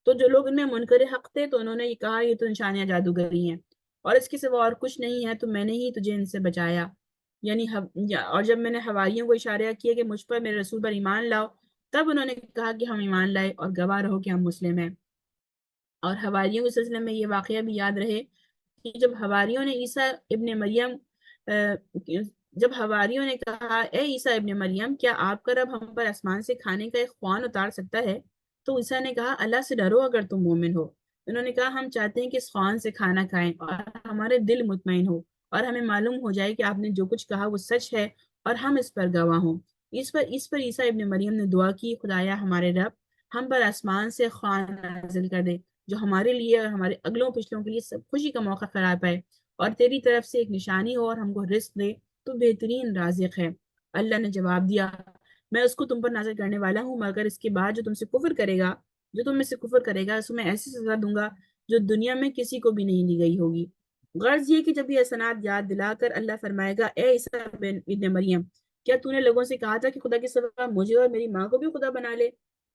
تو جو لوگ ان میں منکر حق تھے تو انہوں نے یہ کہا یہ تو نشانیاں جادوگری ہیں اور اس کے سوا اور کچھ نہیں ہے، تو میں نے ہی تجھے ان سے بچایا۔ یعنی اور جب میں نے حواریوں کو اشارہ کیا کہ مجھ پر میرے رسول پر ایمان لاؤ، تب انہوں نے کہا کہ ہم ایمان لائے اور گواہ رہو کہ ہم مسلم ہیں۔ اور حواریوں کے سلسلے میں یہ واقعہ بھی یاد رہے کہ جب حواریوں نے کہا اے عیسیٰ ابن مریم، کیا آپ کا رب ہم پر آسمان سے کھانے کا ایک خوان اتار سکتا ہے؟ تو عیسیٰ نے کہا اللہ سے ڈرو اگر تم مومن ہو۔ انہوں نے کہا ہم چاہتے ہیں کہ اس خوان سے کھانا کھائیں اور ہمارے دل مطمئن ہو اور ہمیں معلوم ہو جائے کہ آپ نے جو کچھ کہا وہ سچ ہے اور ہم اس پر گواہ ہوں۔ اس پر عیسیٰ ابن مریم نے دعا کی خدایا ہمارے رب، ہم پر آسمان سے خوان نازل کر دے جو ہمارے لیے اور ہمارے اگلوں پچھلوں کے لیے سب خوشی کا موقع قرار پائے، اور تیری طرف سے ایک نشانی ہو اور ہم کو رزق دے، تو بہترین رازق ہے۔ اللہ نے جواب دیا میں اس کو تم پر نازل کرنے والا ہوں، مگر اس کے بعد جو تم میں سے کفر کرے گا اس میں ایسی سزا دوں گا جو دنیا میں کسی کو بھی نہیں دی گئی ہوگی۔ غرض یہ کہ جب یہ حسنات یاد دلا کر اللہ فرمائے گا اے عیسیٰ ابن مریم، کیا تو نے لوگوں سے کہا تھا کہ خدا کے سوا مجھے اور میری ماں کو بھی خدا بنا لے؟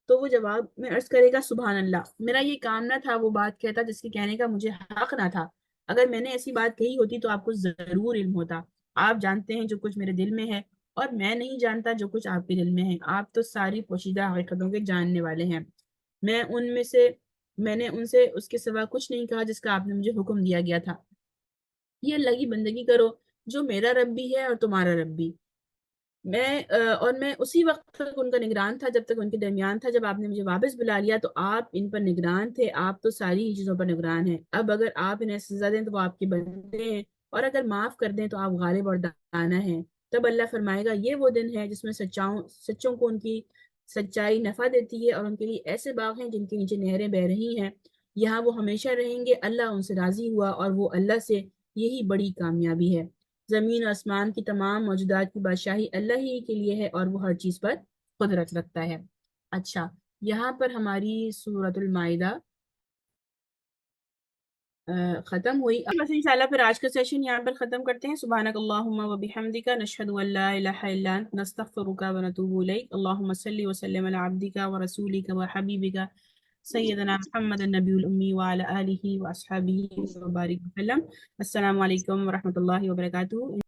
تو وہ جواب میں عرض کرے گا سبحان اللہ، میرا یہ کام نہ تھا وہ بات کہتا جس کے کہنے کا مجھے حق نہ تھا، اگر میں نے ایسی بات کہی ہوتی تو آپ کو ضرور علم ہوتا، آپ جانتے ہیں جو کچھ میرے دل میں ہے اور میں نہیں جانتا جو کچھ آپ کے دل میں ہے، آپ تو ساری پوشیدہ حقیقتوں کے جاننے والے ہیں، میں ان میں سے میں نے ان سے اس کے سوا کچھ نہیں کہا جس کا آپ نے مجھے حکم دیا گیا تھا، یہ اللہ کی بندگی کرو جو میرا رب بھی ہے اور تمہارا رب بھی، اور میں اسی وقت تک ان کا نگران تھا جب تک ان کے درمیان تھا، جب آپ نے مجھے واپس بلا لیا تو آپ ان پر نگران تھے، آپ تو ساری ہی چیزوں پر نگران ہیں، اب اگر آپ انہیں سزا دیں تو وہ آپ کے بندے ہیں اور اگر معاف کر دیں تو آپ غالب اور دانا ہیں، تب اللہ فرمائے گا یہ وہ دن ہے جس میں سچوں کو ان کی سچائی نفع دیتی ہے اور ان کے لیے ایسے باغ ہیں جن کے نیچے نہریں بہ رہی ہیں، یہاں وہ ہمیشہ رہیں گے، اللہ ان سے راضی ہوا اور وہ اللہ سے یہی بڑی کامیابی ہے، زمین و آسمان کی تمام موجودات کی بادشاہی اللہ ہی کے لیے ہے اور وہ ہر چیز پر قدرت رکھتا ہے۔ اچھا، یہاں پر ہماری سورۃ المائدہ ختم ہوئی، اب بس انشاءاللہ پھر آج کا سیشن یہاں پر ختم کرتے ہیں۔ سبحانک اللہم و بحمدک، نشہد ان لا الہ الا انت، نستغفرک و نتوب الیک، اللہم صلی وسلم علی عبدک و رسولک و حبیبک سیدنا محمد النبی الامی وعلی آلہ و اصحابہ وبارک وسلم۔ السلام علیکم ورحمۃ اللہ وبرکاتہ۔